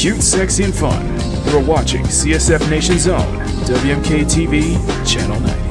Cute, sexy, and fun. You're watching CSF Nation's own WMK TV, Channel 90.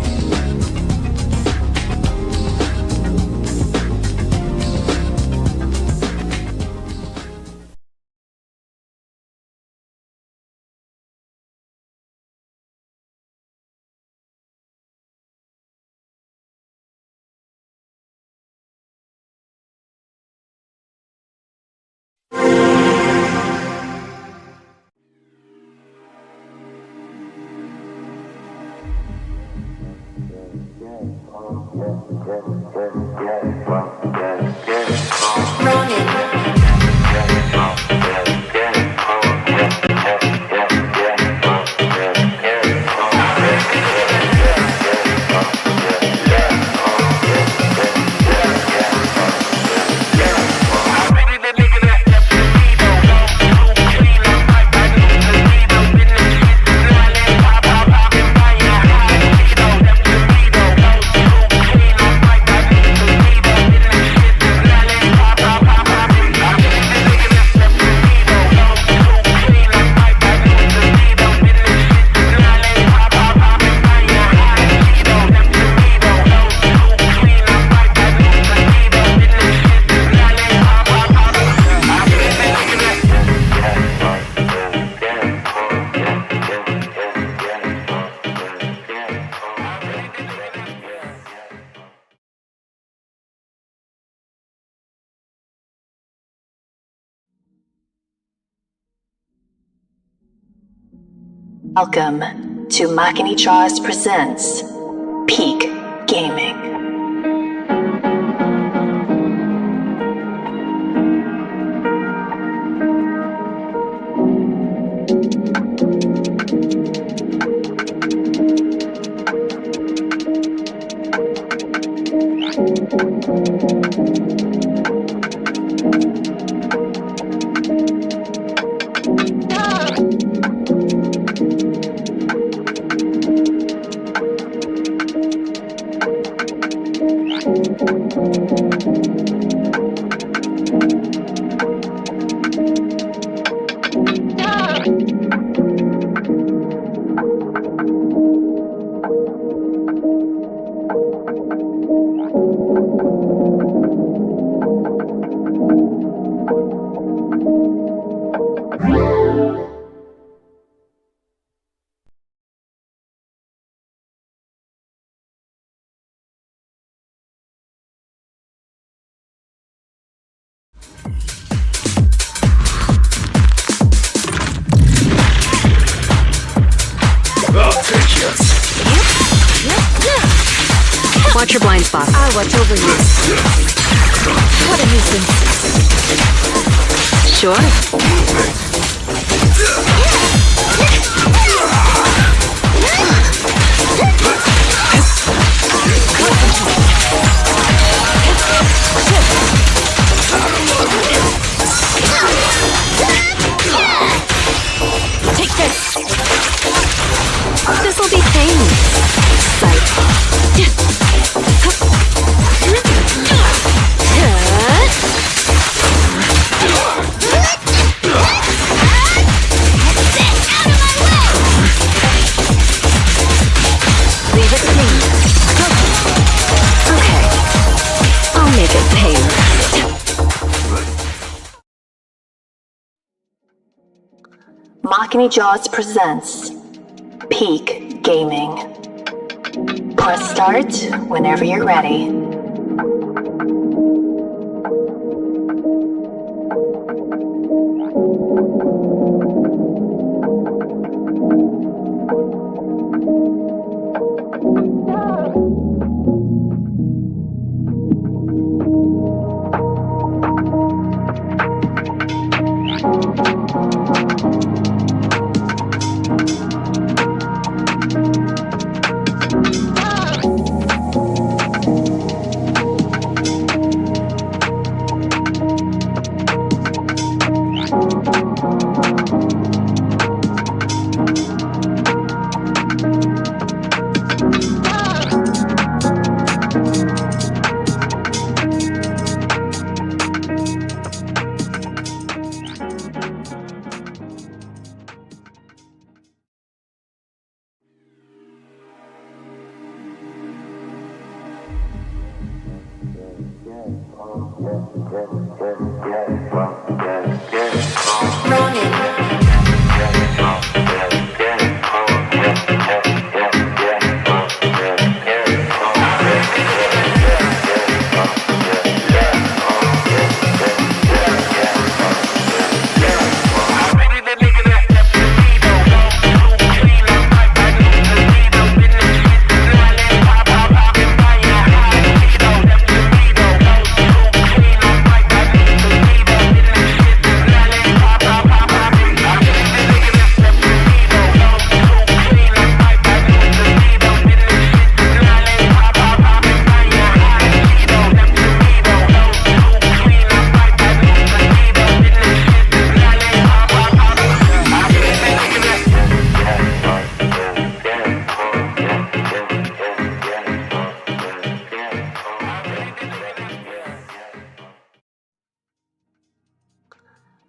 Welcome to Makini presents Peak Gaming. Watch your blind spot. I'll watch over you. What a nuisance. Sure. Take this. This'll be painless. Leave it clean. Okay. I'll make it painless. Makini presents Peak Gaming. Press start whenever you're ready.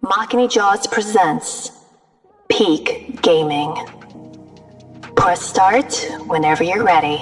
Makini Jaws presents Peak Gaming. Press start whenever you're ready.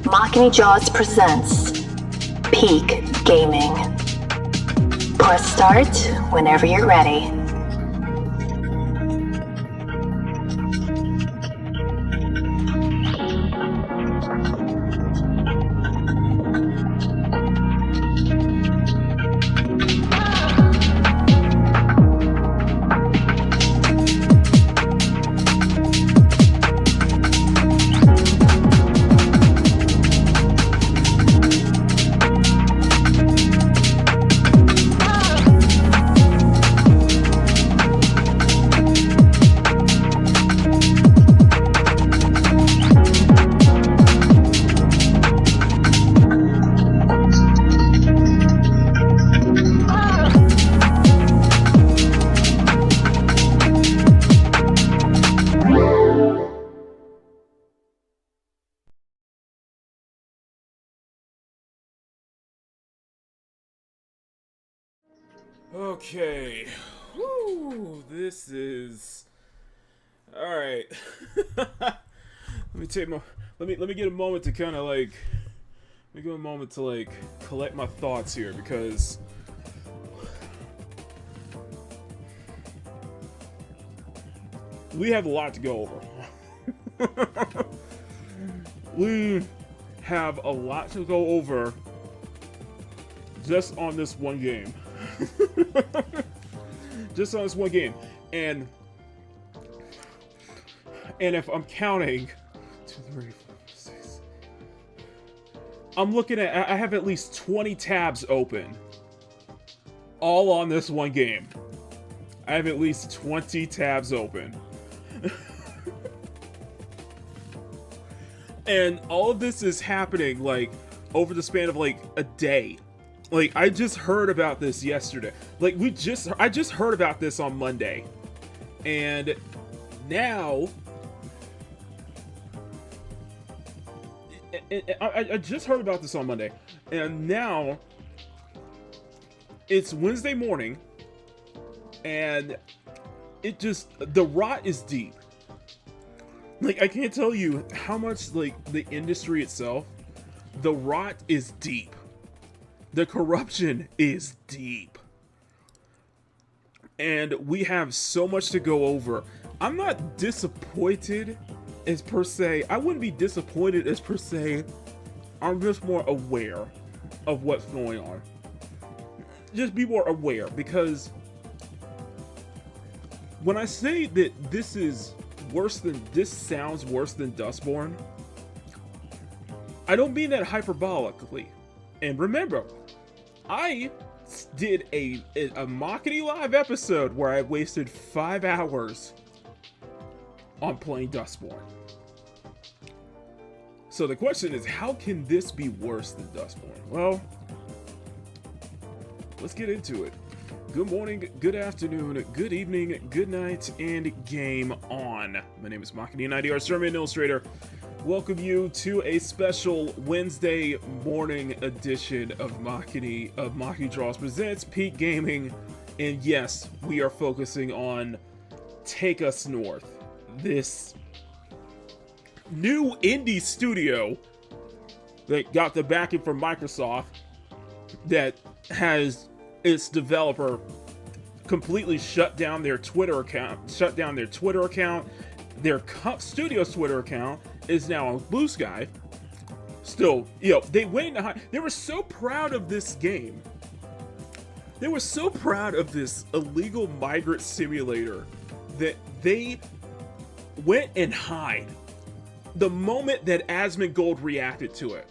Makini Jaws presents Peak Gaming. Press start whenever you're ready. Okay. Woo, this is all right. Let me get a moment to kind of like let me give a moment to like collect my thoughts here because we have a lot to go over. We have a lot to go over just on this one game. Just on this one game. And And if I'm counting, 2, 3, 4, 6, I'm looking at, I have at least 20 tabs open, all on this one game. I have at least 20 tabs open. And all of this is happening, like, over the span of, like, a day. Like, I just heard about this yesterday. Like, I just heard about this on Monday. And now, I just heard about this on Monday. And now, it's Wednesday morning. And it just, the rot is deep. Like, I can't tell you how much, like, the industry itself, the rot is deep. The corruption is deep. And we have so much to go over. I'm not disappointed as per se. I wouldn't be disappointed as per se. I'm just more aware of what's going on. Just be more aware, because when I say that this sounds worse than Dustborn, I don't mean that hyperbolically. And remember, I did a Makini live episode where I wasted 5 hours on playing Dustborn. So the question is, how can this be worse than Dustborn? Well, let's get into it. Good morning, good afternoon, good evening, good night, and game on. My name is Makini, and I do our Sermon Illustrator. Welcome you to a special Wednesday morning edition of Makini Draws Presents Peak Gaming. And yes, we are focusing on Take Us North, this new indie studio that got the backing from Microsoft, that has its developer completely shut down their Twitter account. Their studio's Twitter account is now on Blue Sky. Still, they went into they were so proud of this game. They were so proud of this illegal migrant simulator that they went and hid the moment that asmongold reacted to it.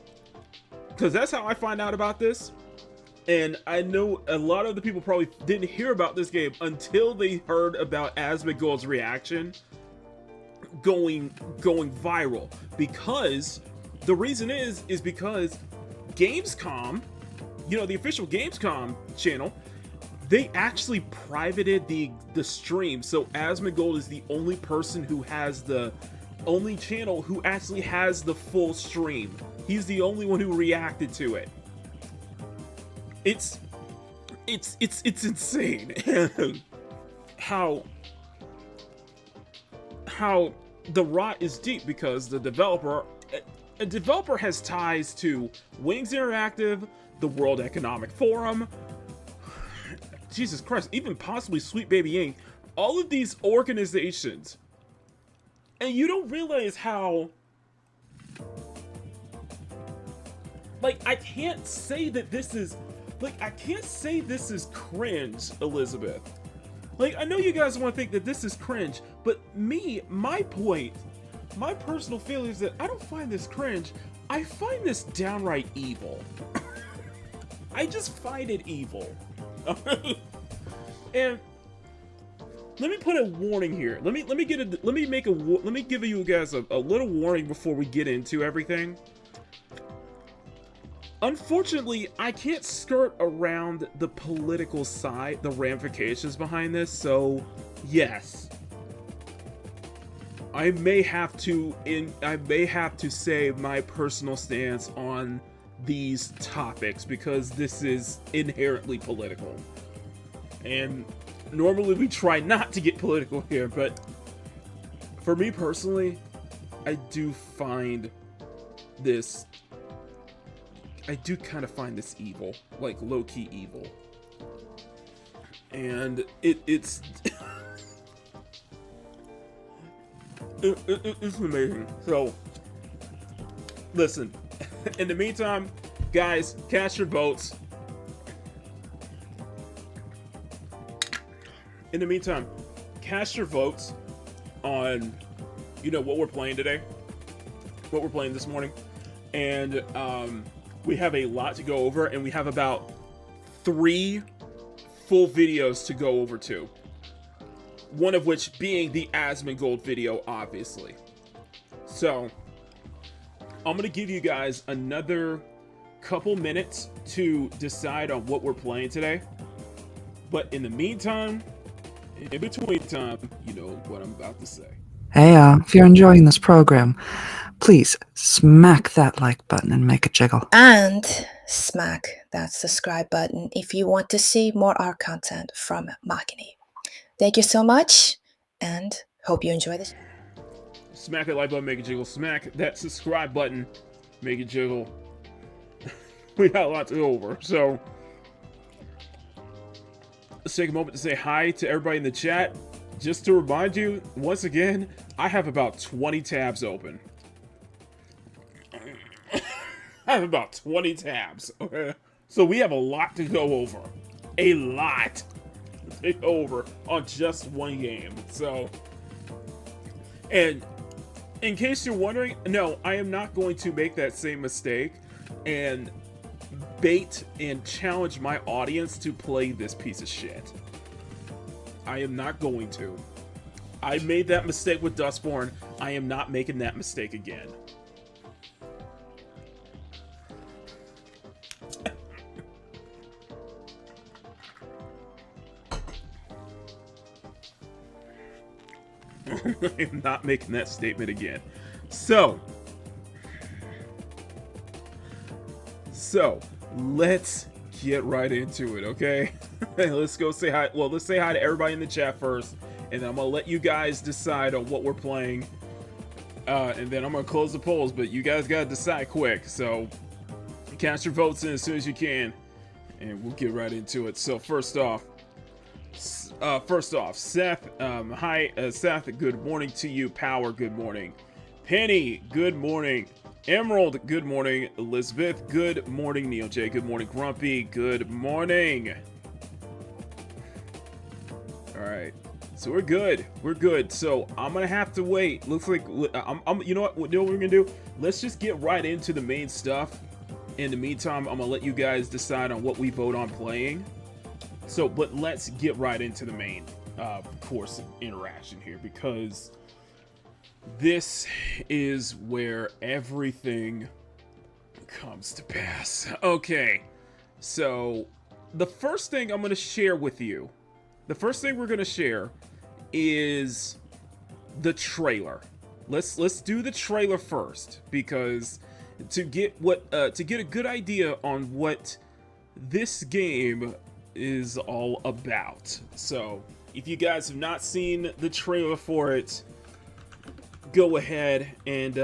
Because that's how I find out about this. And I know a lot of the people probably didn't hear about this game until they heard about asmongold's reaction going viral. Because the reason is because Gamescom, the official Gamescom channel, they actually privated the stream. So asmongold is the only person who has the only channel who actually has the full stream. He's the only one who reacted to it. It's insane how the rot is deep, because a developer has ties to Wings Interactive, the World Economic Forum, Jesus Christ, even possibly Sweet Baby Inc. All of these organizations, and you don't realize how, like, I can't say this is cringe, Elizabeth. Like, I know you guys want to think that this is cringe, but my personal feeling is that I don't find this cringe. I find this downright evil. I just find it evil. And let me put a warning here. Let me give you guys a little warning before we get into everything. Unfortunately, I can't skirt around the political side, the ramifications behind this, so yes. I may have to say my personal stance on these topics, because this is inherently political. And normally we try not to get political here, but for me personally, I do kind of find this evil, like low-key evil. And it's it's amazing. So listen, in the meantime, guys, cast your votes. In the meantime, cast your votes on you know, what we're playing today, what we're playing this morning, and we have a lot to go over, and we have about 3 full videos to go over too. One of which being the asmongold video, obviously. So I'm gonna give you guys another couple minutes to decide on what we're playing today. But in the meantime, in between time, you know what I'm about to say. Hey, if you're enjoying this program, please smack that like button and make a jiggle. And smack that subscribe button if you want to see more art content from Makini. Thank you so much, and hope you enjoy this. Smack that like button, make it jiggle. Smack that subscribe button, make it jiggle. We got a lot to go over, so let's take a moment to say hi to everybody in the chat. Just to remind you, once again, I have about 20 tabs open. I have about 20 tabs, okay? So we have a lot to go over. A lot to go over on just one game. So, and in case you're wondering, no, I am not going to make that same mistake and bait and challenge my audience to play this piece of shit. I am not going to. I made that mistake with Dustborn. I am not making that mistake again. I am not making that statement again. So let's get right into it, okay? Let's go say hi. Well, let's say hi to everybody in the chat first, and then I'm gonna let you guys decide on what we're playing, and then I'm gonna close the polls. But you guys gotta decide quick, so cast your votes in as soon as you can, and we'll get right into it. So first off, Seth. Hi, Seth. Good morning to you. Power. Good morning. Penny. Good morning. Emerald, good morning. Elizabeth, good morning. Neil J, good morning. Grumpy, good morning. Alright, so we're good. We're good. So I'm gonna have to wait. Looks like, you know what we're gonna do? Let's just get right into the main stuff. In the meantime, I'm gonna let you guys decide on what we vote on playing. So, but let's get right into the main course of interaction here, because this is where everything comes to pass. Okay, so the first thing I'm going to share with you, the first thing we're going to share is the trailer. Let's do the trailer first, because to get a good idea on what this game is all about. So if you guys have not seen the trailer for it, go ahead and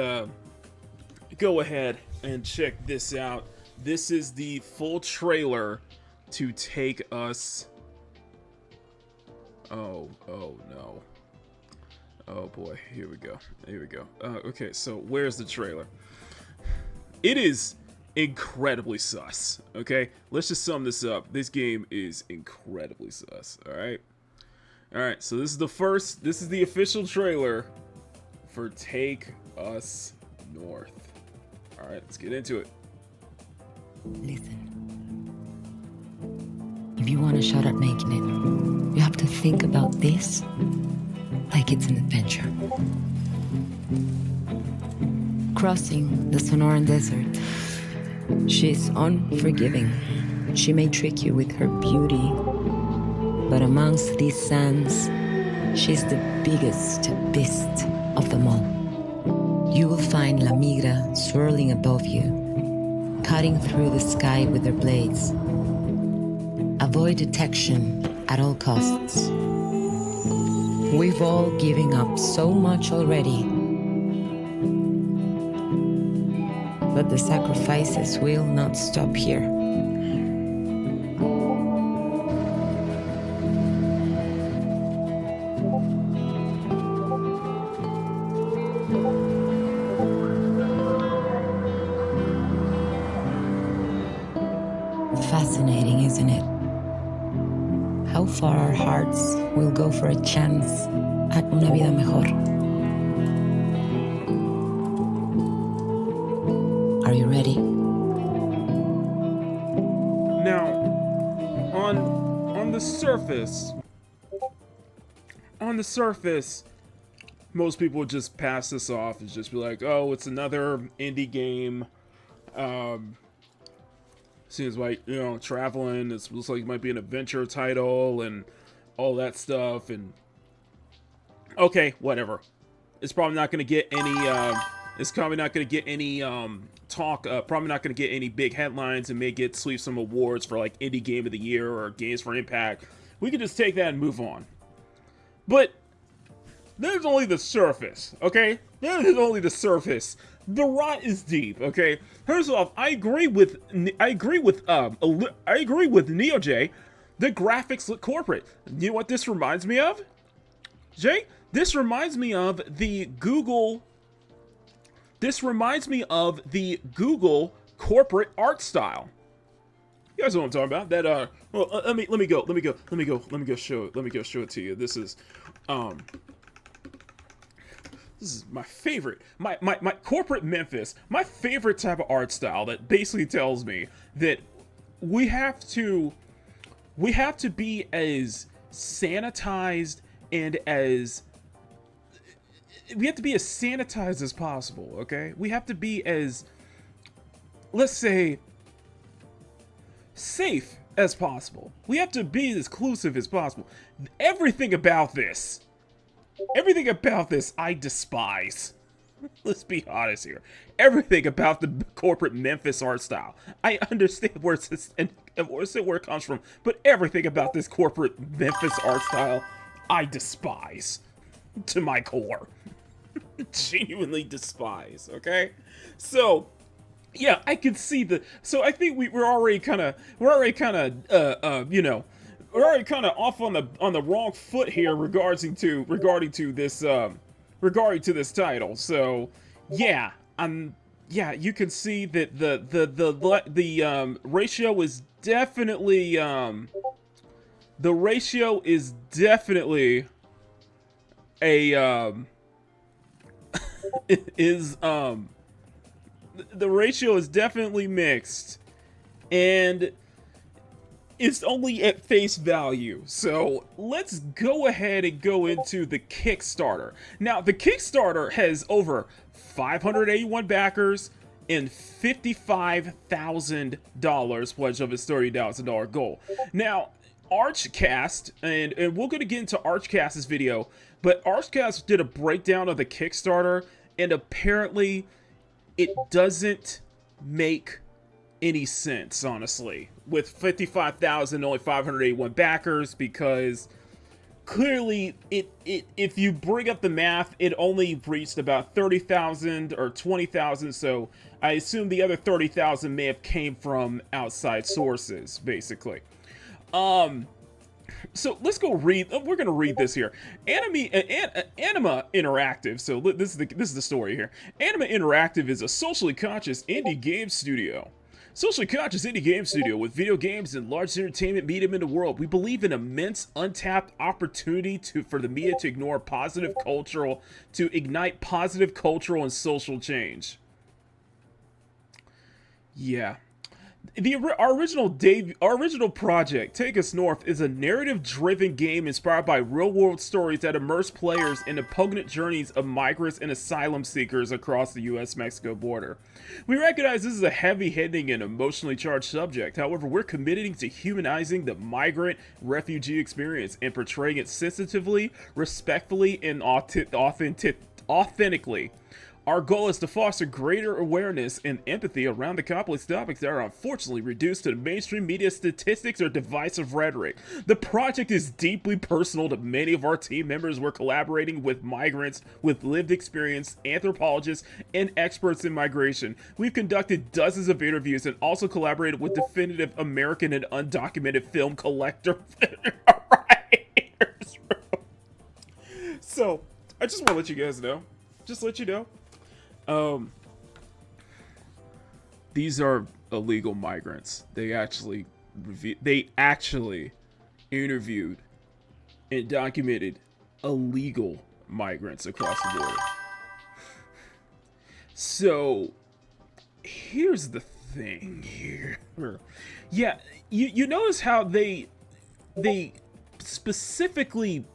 check this out. This is the full trailer to take us. Oh no. Oh boy, here we go. Okay, so where's the trailer? It is incredibly sus. Okay, let's just sum this up. This game is incredibly sus. All right. So this is the official trailer for Take Us North. All right, let's get into it. Listen. If you want a shot at making it, you have to think about this like it's an adventure. Crossing the Sonoran Desert. She's unforgiving. She may trick you with her beauty, but amongst these sands, she's the biggest beast of them all. You will find La Migra swirling above you, cutting through the sky with their blades. Avoid detection at all costs. We've all given up so much already, but the sacrifices will not stop here. Fascinating, isn't it? How far our hearts will go for a chance at una vida mejor. surface, most people would just pass this off and just be like, oh, it's another indie game. Seems like, you know, traveling. It looks like it might be an adventure title and all that stuff. And okay, whatever. It's probably not going to get any. It's probably not going to get any talk. Probably not going to get any big headlines and may get sweep some awards for like indie game of the year or games for impact. We could just take that and move on. But there's only the surface, okay? There's only the surface. The rot is deep, okay? First off, I agree with NeoJ. The graphics look corporate. You know what this reminds me of, Jay? This reminds me of the Google. This reminds me of the Google corporate art style. You guys know what I'm talking about? That well, let me go show it to you. This is my favorite, my corporate Memphis, my favorite type of art style that basically tells me that we have to be as sanitized and as possible, okay? We have to be as, let's say, safe as possible. We have to be as exclusive as possible. Everything about this I despise. Let's be honest here. Everything about the corporate Memphis art style, I understand where it comes from, but everything about this corporate Memphis art style, I despise to my core. Genuinely despise. Okay, so yeah, I can see the. So I think we're already kind of you know. We're already kind of off on the wrong foot here regarding to this title. So yeah, you can see that the ratio is definitely the ratio is definitely a the ratio is definitely mixed, and it's only at face value. So let's go ahead and go into the Kickstarter. Now, the Kickstarter has over 581 backers and $55,000 pledge of its $30,000 goal. Now, Archcast, and we're going to get into Archcast's video, but Archcast did a breakdown of the Kickstarter, and apparently it doesn't make any sense, honestly, with 55,000 only 581 backers, because clearly if you bring up the math, it only reached about 30,000 or 20,000, so I assume the other 30,000 may have came from outside sources, basically. So let's go read. We're gonna read this here. Anima Interactive. So this is the story here. Anima Interactive is a socially conscious indie game studio. Socially conscious indie game studio with video games and large entertainment medium in the world. We believe in immense untapped opportunity for the media to ignite positive cultural and social change. Yeah. Our original project, Take Us North, is a narrative-driven game inspired by real-world stories that immerse players in the poignant journeys of migrants and asylum seekers across the U.S.-Mexico border. We recognize this is a heavy-hitting and emotionally charged subject. However, we're committing to humanizing the migrant-refugee experience and portraying it sensitively, respectfully, and authentically. Our goal is to foster greater awareness and empathy around the complex topics that are unfortunately reduced to the mainstream media statistics or divisive rhetoric. The project is deeply personal to many of our team members. We're collaborating with migrants with lived experience, anthropologists, and experts in migration. We've conducted dozens of interviews and also collaborated with definitive American and undocumented film collector writers. So, I just want to let you guys know. Just let you know. These are illegal migrants. They actually interviewed and documented illegal migrants across the border. So here's the thing here. Yeah, you notice how they specifically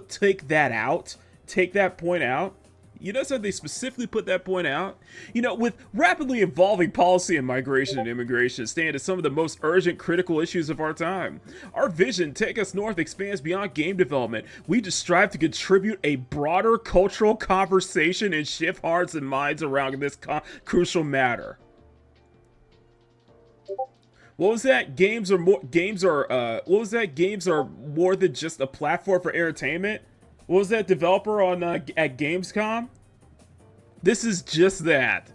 take that point out? You notice how they specifically put that point out? You know, with rapidly evolving policy in migration and immigration stand as some of the most urgent critical issues of our time. Our vision, Take Us North, expands beyond game development. We just strive to contribute a broader cultural conversation and shift hearts and minds around this crucial matter. What was that? Games are more than just a platform for entertainment? What was that developer on at Gamescom? This is just that.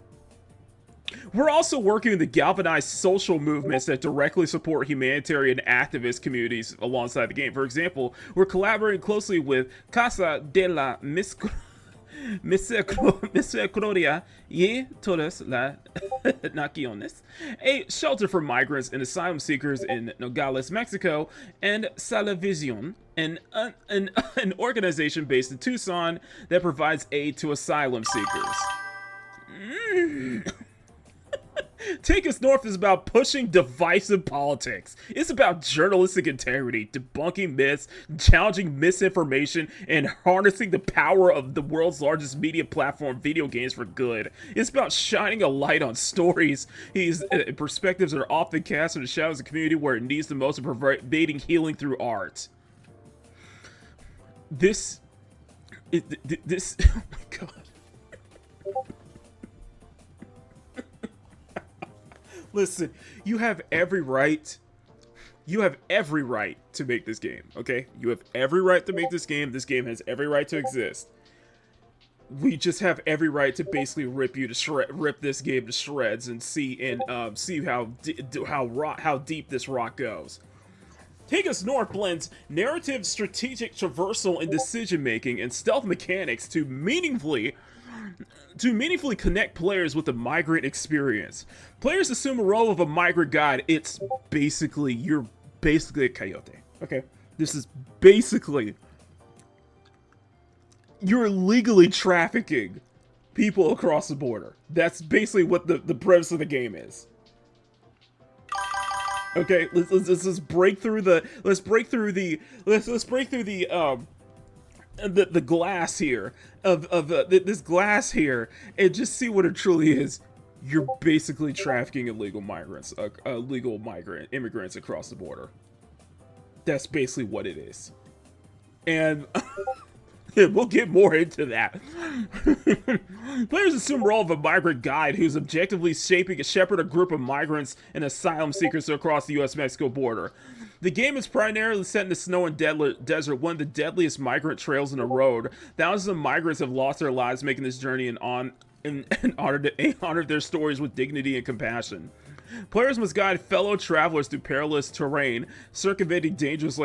We're also working to galvanize social movements that directly support humanitarian activist communities alongside the game. For example, we're collaborating closely with Casa de la Misericordia y Todas las Naciones, a shelter for migrants and asylum seekers in Nogales, Mexico, and Salavision, an organization based in Tucson that provides aid to asylum seekers. Take Us North is about pushing divisive politics. It's about journalistic integrity, debunking myths, challenging misinformation, and harnessing the power of the world's largest media platform, video games, for good. It's about shining a light on stories, perspectives that are often cast in the shadows of the community where it needs the most, and providing healing through art. This, oh my god. Listen, you have every right. You have every right to make this game, okay? You have every right to make this game. This game has every right to exist. We just have every right to basically rip this game to shreds and see how deep this rock goes. Take Us North blends narrative, strategic traversal, and decision-making and stealth mechanics to meaningfully connect players with the migrant experience. Players assume a role of a migrant guide. You're basically a coyote. Okay? This is basically, you're legally trafficking people across the border. That's basically what the premise of the game is. Okay, let's break through the glass here this glass here and just see what it truly is. You're basically trafficking illegal immigrants across the border. That's basically what it is. And we'll get more into that. Players assume the role of a migrant guide who's objectively shepherd a group of migrants and asylum seekers across the U.S.-Mexico border. The game is primarily set in the snow and desert, one of the deadliest migrant trails in the road. Thousands of migrants have lost their lives making this journey and honor their stories with dignity and compassion. Players must guide fellow travelers through perilous terrain, circumventing dangerous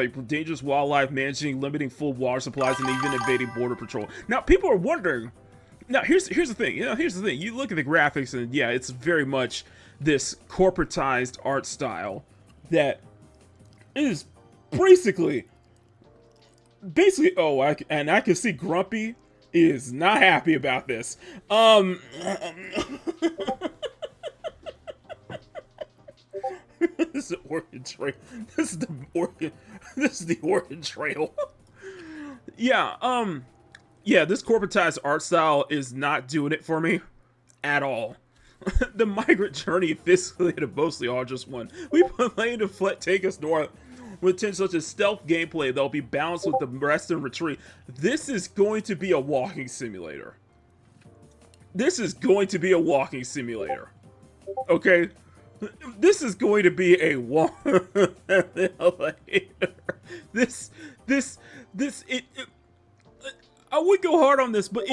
wildlife, managing limiting food, water supplies, and even evading border patrol. Now, people are wondering. Now, here's the thing. You look at the graphics, and yeah, it's very much this corporatized art style that is basically. Oh, I can see Grumpy is not happy about this. This is the Oregon Trail. This is the Oregon Trail. Yeah, yeah, this corporatized art style is not doing it for me at all. The migrant journey physically and mostly are just one. We plan to take us north with tensions such as stealth gameplay that'll be balanced with the rest and retreat. This is going to be a walking simulator. Okay? This is going to be a I would go hard on this, but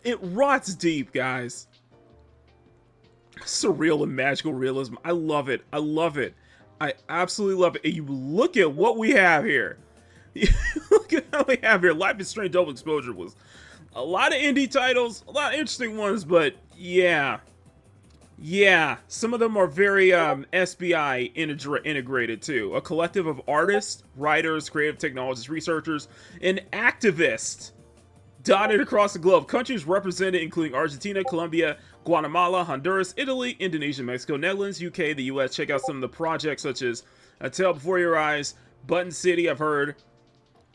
it rots deep, guys. Surreal and magical realism. I love it. I absolutely love it. And you look at what we have here. Look at how we have here. Life is Strange Double Exposure was a lot of indie titles, a lot of interesting ones, but yeah. Yeah, some of them are very SBI integrated too. A collective of artists, writers, creative technologists, researchers, and activists dotted across the globe. Countries represented including Argentina, Colombia, Guatemala, Honduras, Italy, Indonesia, Mexico, Netherlands, UK, the US. Check out some of the projects such as A Tale Before Your Eyes, Button City, I've heard.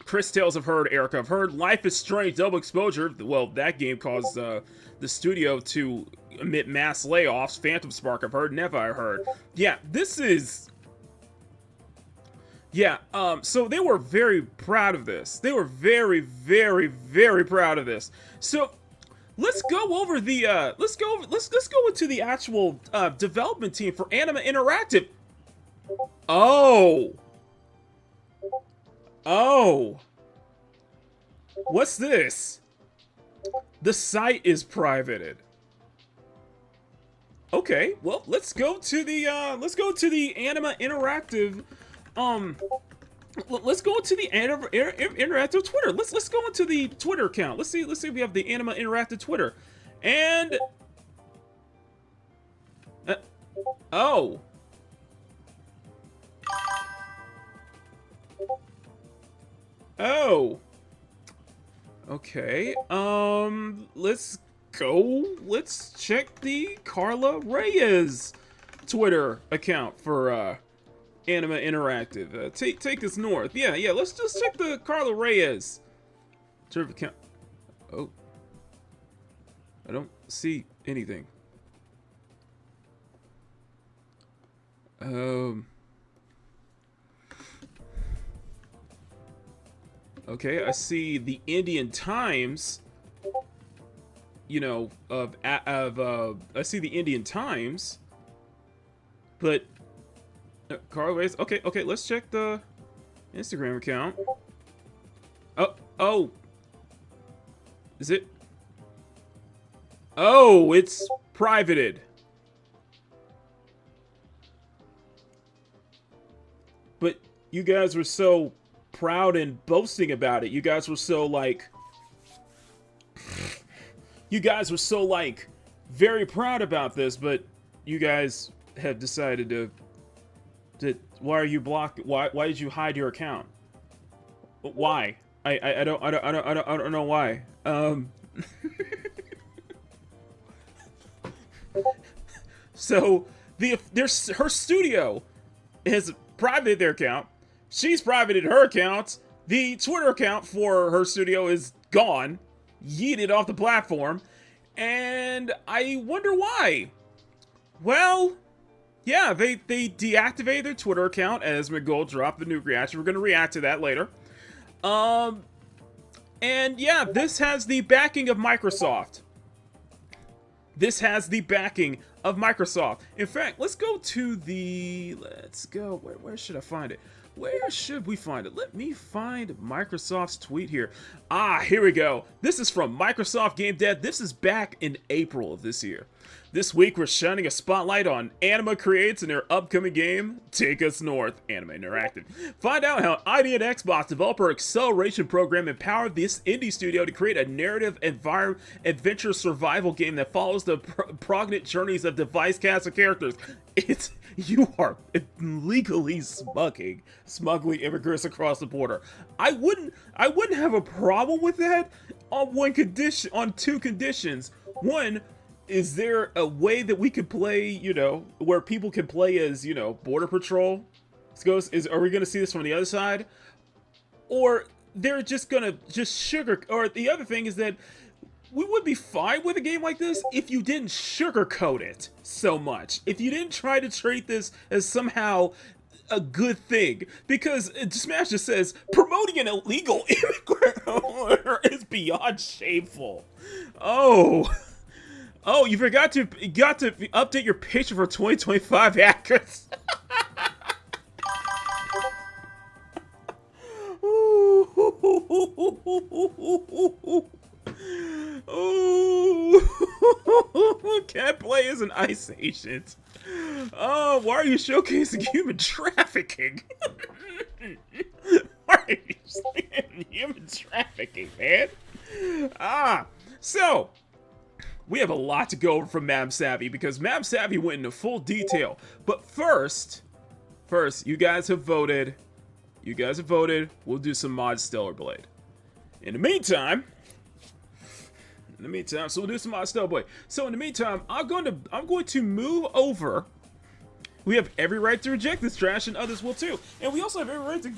Chris Tales I've heard, Erica I've heard, Life is Strange Double Exposure, well, that game caused the studio to emit mass layoffs. Phantom Spark I've heard, Neva I heard. Yeah, this is... Yeah, so they were very proud of this. They were very, very, very proud of this. So, let's go over the, let's go into the actual, development team for Anima Interactive. Oh! Oh! What's this? The site is privated. Okay, well, let's go to the Anima Interactive, let's go to the Interactive Twitter. Let's go into the Twitter account. Let's see if we have the Anima Interactive Twitter. And, oh. Oh. Okay, let's go. Let's check the Carla Reyes Twitter account for, Anima Interactive. Take us north. Yeah, let's just check the Carla Reyes Twitter account. Oh. I don't see anything. Okay, I see the Indian Times. You know, I see the Indian Times, but Carl Reyes. Okay, let's check the Instagram account. Oh, is it? Oh, it's privated. But you guys were so proud and boasting about it. You guys were so like very proud about this, but you guys have decided to why are you blocked? Why did you hide your account? Why? I don't know why. So her studio has privated their account. She's privated her account. The Twitter account for her studio is gone, yeeted off the platform, and I wonder why. Well, yeah, they deactivated their Twitter account as Asmongold dropped the nuke reaction. We're gonna react to that later. And yeah, this has the backing of Microsoft. This has the backing of Microsoft. In fact, let's go. Where should I find it? Where should we find it? Let me find Microsoft's tweet here. Here we go. This is from Microsoft Game Dev. This is back in April of this year. This week, we're shining a spotlight on Anima Creates and their upcoming game, Take Us North, Anima Interactive. Find out how ID and Xbox Developer Acceleration Program empowered this indie studio to create a narrative adventure survival game that follows the prognate journeys of device cast of characters. You are legally smuggling immigrants across the border. I wouldn't have a problem with that on two conditions. One, is there a way that we could play, where people can play as, Border Patrol? Are we gonna see this from the other side? Or they're just gonna or the other thing is that we would be fine with a game like this if you didn't sugarcoat it so much. If you didn't try to treat this as somehow a good thing. Because Smash just says, promoting an illegal immigrant is beyond shameful. Oh, you forgot to update your picture for 2025 hackers. Can't play as an ICE agent. Oh, why are you showcasing human trafficking? Why are you saying human trafficking, man? So we have a lot to go over from Mab Savvy because Mab Savvy went into full detail. But first, you guys have voted. We'll do some mod Stellar Blade. In the meantime, so we'll do some mod Stellar Blade. So in the meantime, I'm going to move over. We have every right to reject this trash, and others will too. And we also have every right to,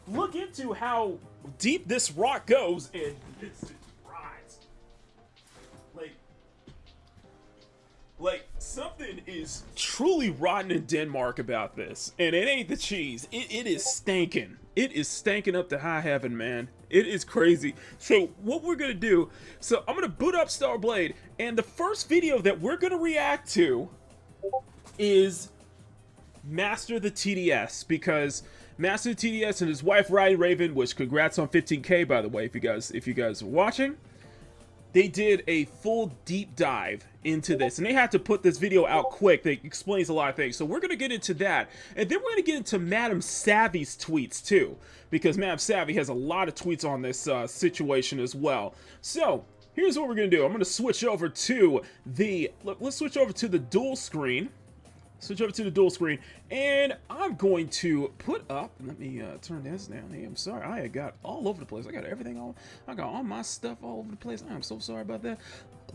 look into how deep this rot goes, and this is rots. Like something is truly rotten in Denmark about this, and it ain't the cheese. It is stankin'. It is stankin' up to high heaven, man. It is crazy. So what we're gonna do? So I'm gonna boot up Starblade, and the first video that we're gonna react to is Master the TDS, because Master the TDS and his wife Riding Raven, which congrats on 15K by the way, if you guys are watching. They did a full deep dive into this, and they had to put this video out quick. That explains a lot of things. So we're going to get into that. And then we're going to get into Madam Savvy's tweets, too. Because Madam Savvy has a lot of tweets on this situation as well. So, here's what we're going to do. I'm going to switch over to the... Let's switch over to the dual screen. And I'm going to put up, let me turn this down here. I'm sorry, I got all over the place. I got everything all, I got all my stuff all over the place. I am so sorry about that.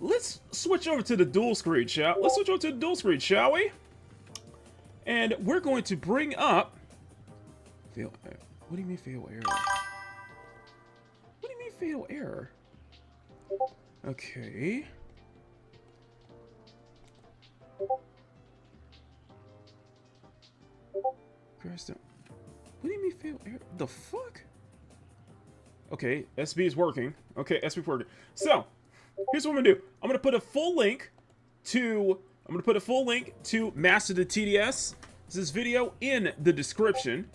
Let's switch over to the dual screen, shall we? And we're going to bring up, what do you mean fail error? What do you mean fail error? Okay. What do you mean fail error? The fuck? Okay, SB is working. Okay, SB is working. So, here's what I'm gonna do. I'm gonna put a full link to Master the TDS. This video in the description,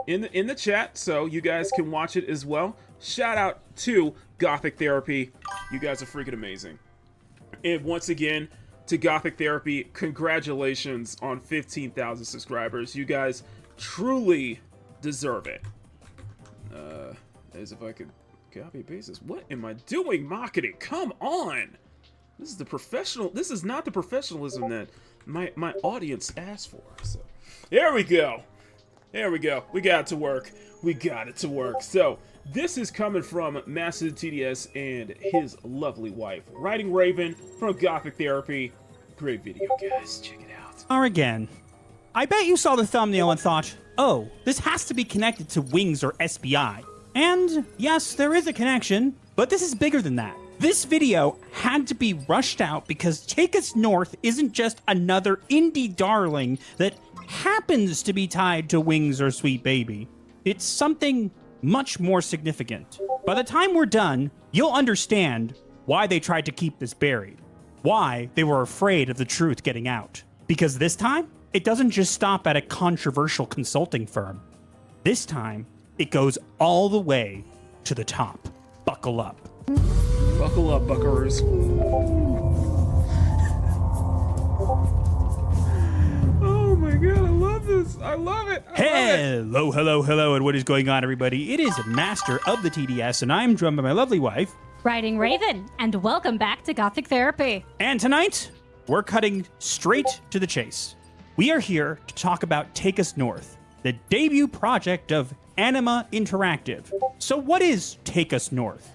in the chat, so you guys can watch it as well. Shout out to Gothic Therapy. You guys are freaking amazing. And once again, to Gothic Therapy, congratulations on 15,000 subscribers. You guys truly deserve it. As if I could copy and paste this. What am I doing, Makini? Come on! This is the professional. This is not the professionalism that my audience asked for. So, there we go. There we go. We got it to work. We got it to work. So, this is coming from Master TDS and his lovely wife, Riding Raven from Gothic Therapy. Great video, guys. Check it out. Are again. I bet you saw the thumbnail and thought, oh, this has to be connected to Wings or SBI. And yes, there is a connection, but this is bigger than that. This video had to be rushed out because Take Us North isn't just another indie darling that happens to be tied to Wings or Sweet Baby. It's something much more significant. By the time we're done, you'll understand why they tried to keep this buried. Why they were afraid of the truth getting out. Because this time, it doesn't just stop at a controversial consulting firm. This time, it goes all the way to the top. Buckle up. Buckle up, buckaroos. Oh my god, I love this. I love it. Hello, and what is going on, everybody? It is Master of the TDS, and I'm joined by my lovely wife, Riding Raven, and welcome back to Gothic Therapy. And tonight, we're cutting straight to the chase. We are here to talk about Take Us North, the debut project of Anima Interactive. So what is Take Us North?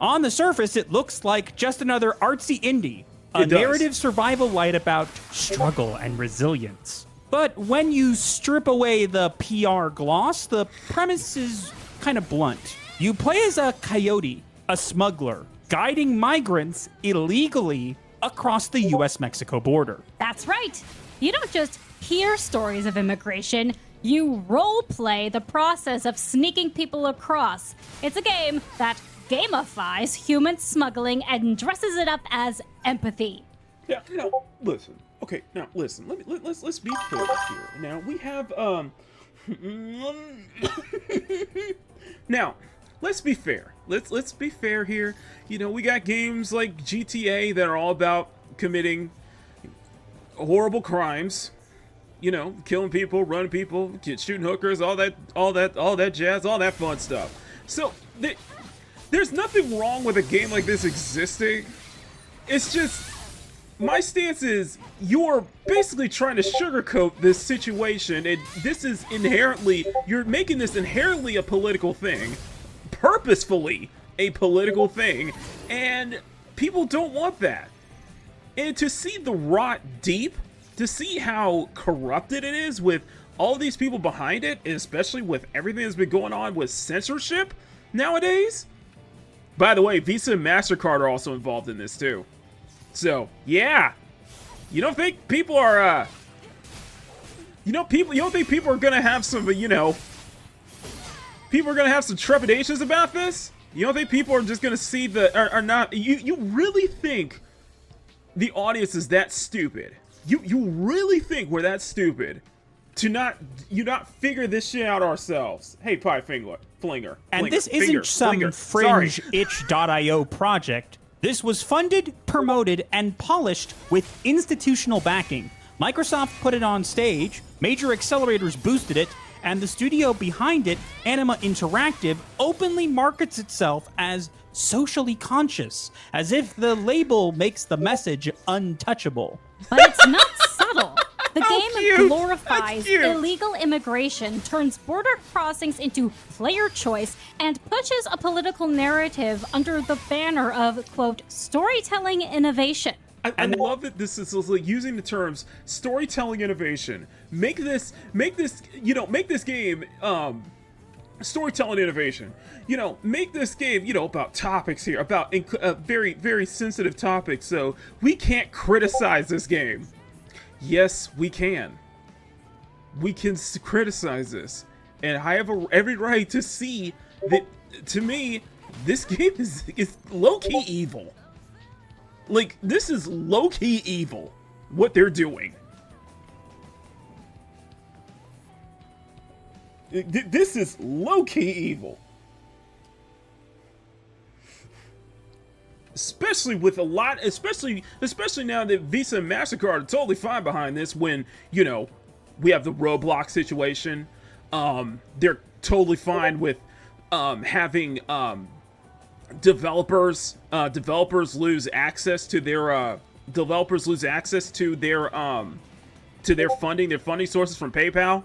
On the surface, it looks like just another artsy indie, a narrative survival light about struggle and resilience. But when you strip away the PR gloss, the premise is kind of blunt. You play as a coyote, a smuggler, guiding migrants illegally across the US-Mexico border. That's right. You don't just hear stories of immigration, you role-play the process of sneaking people across. It's a game that gamifies human smuggling and dresses it up as empathy. Yeah, now, listen. Okay, now, listen. Let's be fair here. Now, we have, Now, let's be fair. Let's be fair here. You know, we got games like GTA that are all about committing horrible crimes. You know, killing people, running people, shooting hookers, all that jazz, all that fun stuff. So, there's nothing wrong with a game like this existing. It's just, my stance is, you're basically trying to sugarcoat this situation, and this is inherently, you're making this inherently a political thing, purposefully a political thing, and people don't want that. And to see the rot deep, to see how corrupted it is with all these people behind it, and especially with everything that's been going on with censorship, nowadays. By the way, Visa and MasterCard are also involved in this too. So, yeah. You don't think people are, you don't think people are gonna have some, people are gonna have some trepidations about this? You don't think people are just gonna see are not, you really think the audience is that stupid? You really think we're that stupid to not figure this shit out ourselves? Hey, Pie Flinger. And this isn't some fringe itch.io project. This was funded, promoted, and polished with institutional backing. Microsoft put it on stage, major accelerators boosted it, and the studio behind it, Anima Interactive, openly markets itself as socially conscious, as if the label makes the message untouchable. But it's not subtle. The game cute. glorifies illegal immigration, turns border crossings into player choice, and pushes a political narrative under the banner of, quote, storytelling innovation. I love that this is like using the terms storytelling innovation. Make this game storytelling innovation. Make this game, about topics here, about very, very sensitive topics. So we can't criticize this game. Yes, we can. We can criticize this, and I have every right to see that. To me, this game is low-key evil. Like, this is low-key evil, what they're doing. This is low-key evil. Especially with especially now that Visa and MasterCard are totally fine behind this when, we have the Roblox situation. They're totally fine with having developers lose access to their funding sources from PayPal.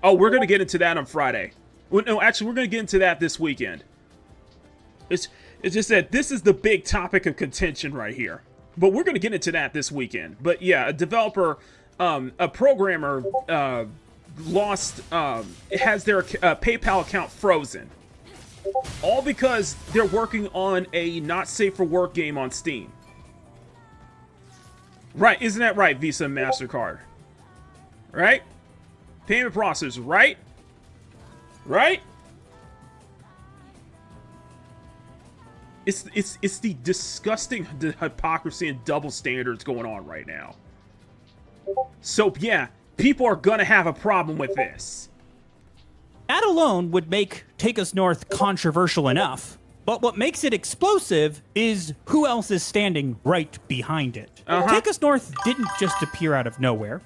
Oh, we're gonna get into that on Friday. Well, no, actually, we're gonna get into that this weekend. It's just that this is the big topic of contention right here. But we're gonna get into that this weekend. But yeah, a developer, a programmer, has their PayPal account frozen. All because they're working on a not safe for work game on Steam. Right, isn't that right, Visa and MasterCard? Right? Payment processors, right? Right? It's the disgusting hypocrisy and double standards going on right now. So yeah, people are gonna have a problem with this. That alone would make Take Us North controversial enough, but what makes it explosive is who else is standing right behind it. Take Us North didn't just appear out of nowhere.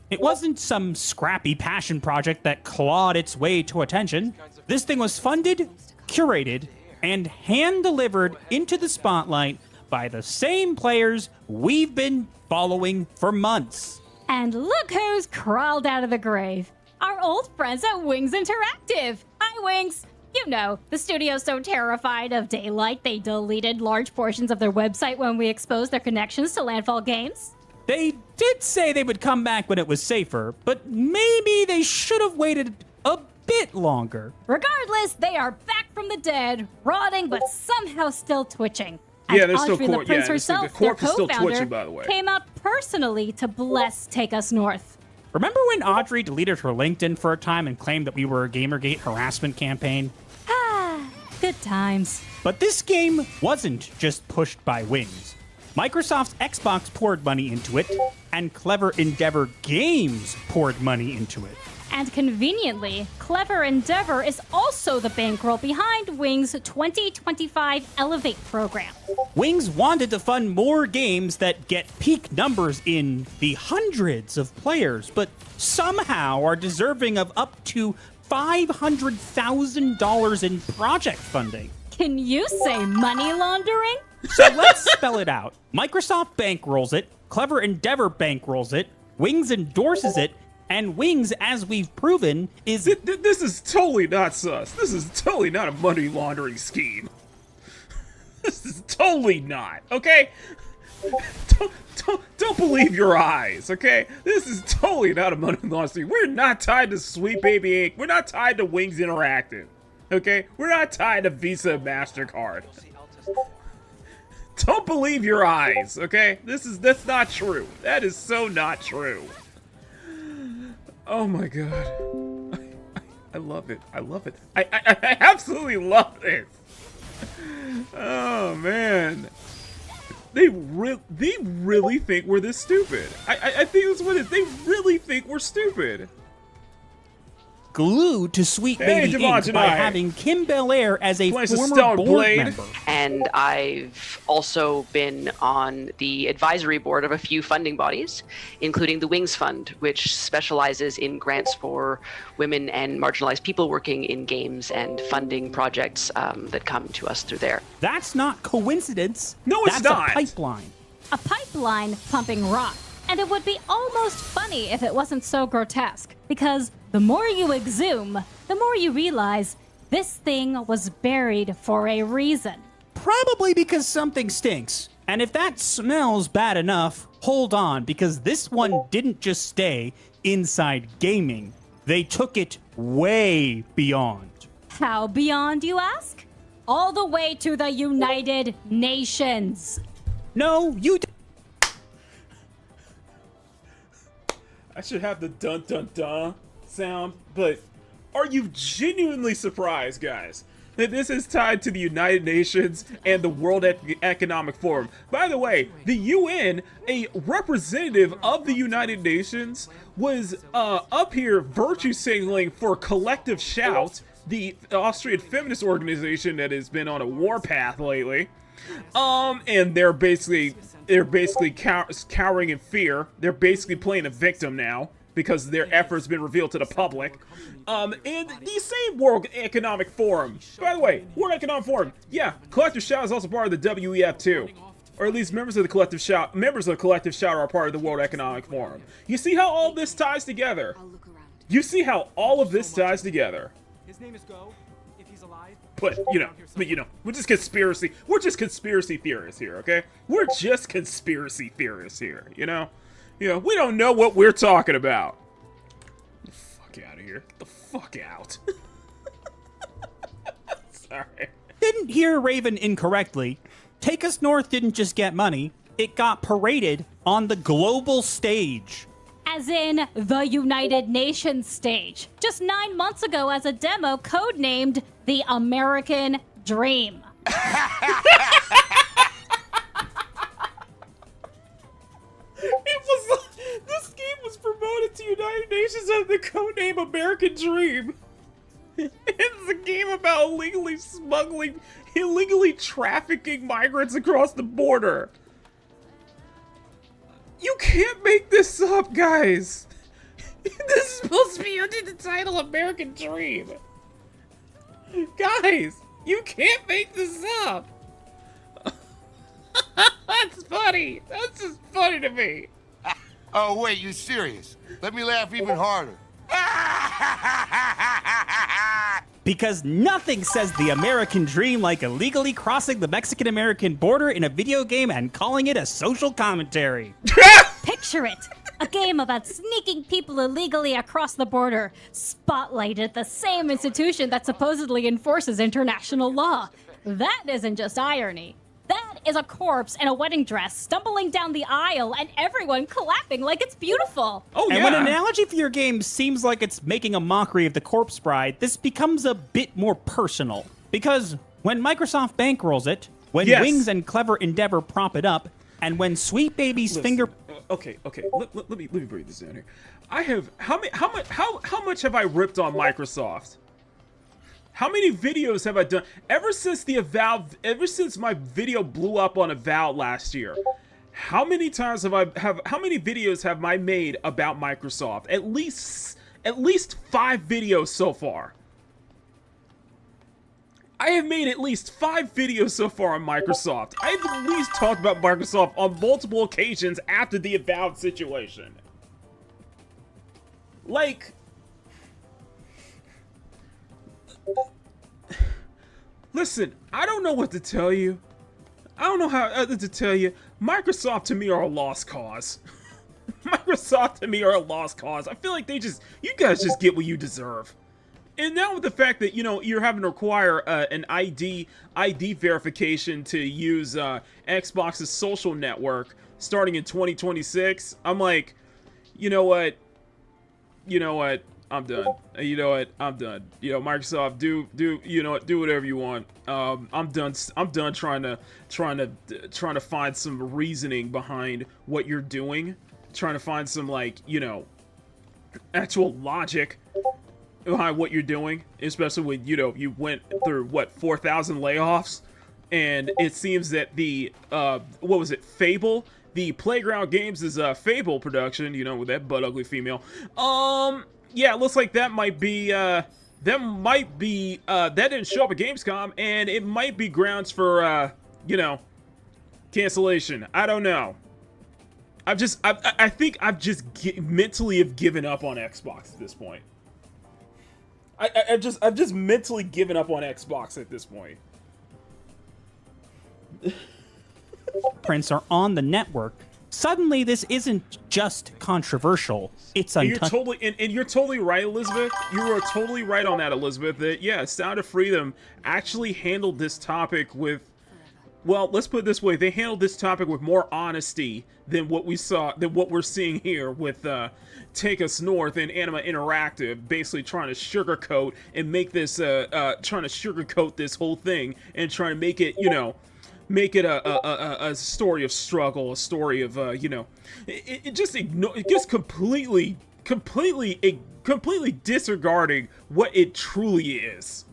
It wasn't some scrappy passion project that clawed its way to attention. This thing was funded, curated, and hand-delivered into the spotlight by the same players we've been following for months. And look who's crawled out of the grave. Our old friends at Wings Interactive. Hi, Wings. The studio's so terrified of daylight, they deleted large portions of their website when we exposed their connections to Landfall Games. They did say they would come back when it was safer, but maybe they should have waited a bit longer. Regardless, they are back from the dead, rotting but somehow still twitching. Yeah, they're still Audrey the Prince herself, the corpse their is still co-founder, twitching, by the way. came out personally to bless Take Us North. Remember when Audrey deleted her LinkedIn for a time and claimed that we were a Gamergate harassment campaign? Good times. But this game wasn't just pushed by Wings. Microsoft's Xbox poured money into it, and Clever Endeavor Games poured money into it. And conveniently, Clever Endeavor is also the bankroll behind Wings' 2025 Elevate program. Wings wanted to fund more games that get peak numbers in the hundreds of players, but somehow are deserving of up to $500,000 in project funding. Can you say money laundering? So let's spell it out. Microsoft bankrolls it, Clever Endeavor bankrolls it, Wings endorses it, and Wings, as we've proven, is... This is totally not sus. This is totally not a money laundering scheme. This is totally not, okay? Don't believe your eyes, okay? This is totally not a money laundering scheme. We're not tied to Sweet Baby Inc. We're not tied to Wings Interactive. Okay? We're not tied to Visa and MasterCard. Don't believe your eyes, okay? That's not true. That is so not true. Oh my god. I love it. I love it. I absolutely love this. Oh man. They really think we're this stupid. I think that's what it is. They really think we're stupid. Glued to Sweet Hey, Baby Devon, Inc. by having Kim Belair as a Plays a former Stone board Blade. member. And I've also been on the advisory board of a few funding bodies, including the Wings Fund, which specializes in grants for women and marginalized people working in games and funding projects that come to us through there. That's not coincidence. No, it's That's not. a pipeline. A pipeline pumping rock. And it would be almost funny if it wasn't so grotesque. Because the more you exhume, the more you realize this thing was buried for a reason. Probably because something stinks. And if that smells bad enough, hold on, because this one didn't just stay inside gaming. They took it way beyond. How beyond, you ask? All the way to the United Nations. No, you I should have the dun dun dun sound, but are you genuinely surprised, guys, that this is tied to the United Nations and the World Economic Forum? By the way, the UN, a representative of the United Nations, was up here virtue signaling for Collective Shout, the Austrian feminist organization that has been on a warpath lately. And they're basically cowering in fear. They're basically playing a victim now because their efforts been revealed to the public. And the same World Economic Forum. By the way, World Economic Forum. Yeah, Collective Shout is also part of the WEF too, or at least members of the Collective Shout. Members of the Collective Shout are part of the World Economic Forum. You see how all this ties together? You see how all of this ties together? His name is Go. If he's alive. But you know, we're just conspiracy theorists here, okay? We're just conspiracy theorists here, you know? We don't know what we're talking about. Get the fuck out of here. Get the fuck out. Sorry. didn't hear Raven incorrectly. Take Us North didn't just get money, it got paraded on the global stage. As in the United Nations stage. Just 9 months ago as a demo codenamed The American Dream. This game was promoted to United Nations under the codename American Dream. It's a game about illegally trafficking migrants across the border. You can't make this up, guys. This is supposed to be under the title American Dream. Guys, you can't make this up. That's funny. That's just funny to me. Oh, wait, you serious? Let me laugh even harder. Because nothing says the American dream like illegally crossing the Mexican-American border in a video game and calling it a social commentary. Picture it. A game about sneaking people illegally across the border, spotlighted at the same institution that supposedly enforces international law. That isn't just irony. That is a corpse in a wedding dress stumbling down the aisle and everyone clapping like it's beautiful. Oh, yeah. And when an analogy for your game seems like it's making a mockery of the corpse bride, this becomes a bit more personal. Because when Microsoft bankrolls it, when Wings and Clever Endeavor prop it up, and when Sweet Baby's finger... Okay. Let me break this down here. I have how much have I ripped on Microsoft? How many videos have I done ever since my video blew up on Avowed last year? How many times how many videos have I made about Microsoft? At least 5 videos so far. I have made at least 5 videos so far on Microsoft. I've at least talked about Microsoft on multiple occasions after the Avowed situation. Like, listen, I don't know what to tell you. I don't know how to tell you. Microsoft to me are a lost cause. Microsoft to me are a lost cause. I feel like you guys just get what you deserve. And now with the fact that, you know, you're having to require an ID verification to use Xbox's social network starting in 2026, I'm like, you know what? I'm done. You know what? I'm done. You know, Microsoft, do you know what? Do whatever you want. I'm done. I'm done trying to find some reasoning behind what you're doing. Trying to find some, like, you know, actual logic behind what you're doing, especially when, you know, you went through what, 4,000 layoffs, and it seems that the what was it, Fable, the Playground Games is a Fable production, you know, with that butt ugly female. Yeah, it looks like that might be that didn't show up at Gamescom, and it might be grounds for you know, cancellation. I don't know. I think I've just mentally have given up on Xbox at this point. I've just mentally given up on Xbox at this point. Prints are on the network. Suddenly, this isn't just controversial. It's untouchable. And you're totally right, Elizabeth. You are totally right on that, Elizabeth. That, yeah, Sound of Freedom actually handled this topic with, well, let's put it this way: they handled this topic with more honesty than what we're seeing here with Take Us North and Anima Interactive, basically trying to sugarcoat and make this this whole thing and trying to make it, you know, make it a story of struggle, a story of you know, it just completely disregarding what it truly is.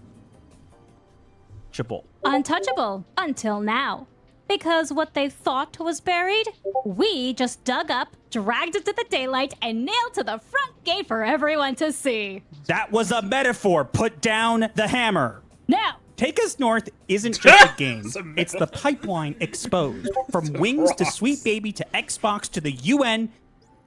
Untouchable until now. Because what they thought was buried, we just dug up, dragged it to the daylight, and nailed to the front gate for everyone to see. That was a metaphor. Put down the hammer. Now, Take Us North isn't just a game. It's the pipeline exposed. From Wings to Sweet Baby to Xbox to the UN.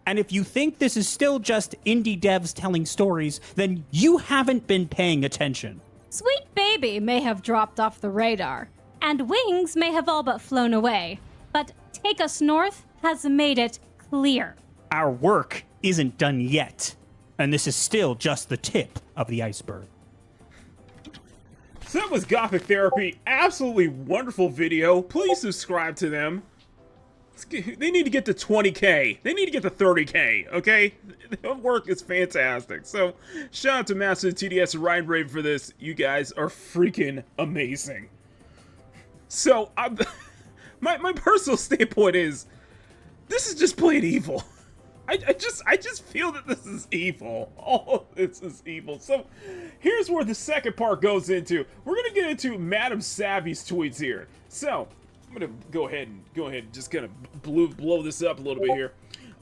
And if you think this is still just indie devs telling stories, then you haven't been paying attention. Sweet Baby may have dropped off the radar, and Wings may have all but flown away, but Take Us North has made it clear. Our work isn't done yet, and this is still just the tip of the iceberg. So that was Gothic Therapy. Absolutely wonderful video. Please subscribe to them. They need to get to 20K. They need to get to 30K, okay? Their work is fantastic. So, shout out to Master TDS and Ryan Brave for this. You guys are freaking amazing. So, my personal standpoint is, this is just plain evil. I just feel that this is evil. All of this is evil. So, here's where the second part goes into. We're gonna get into Madam Savvy's tweets here. So, I'm gonna go ahead and just kind of blow this up a little bit here.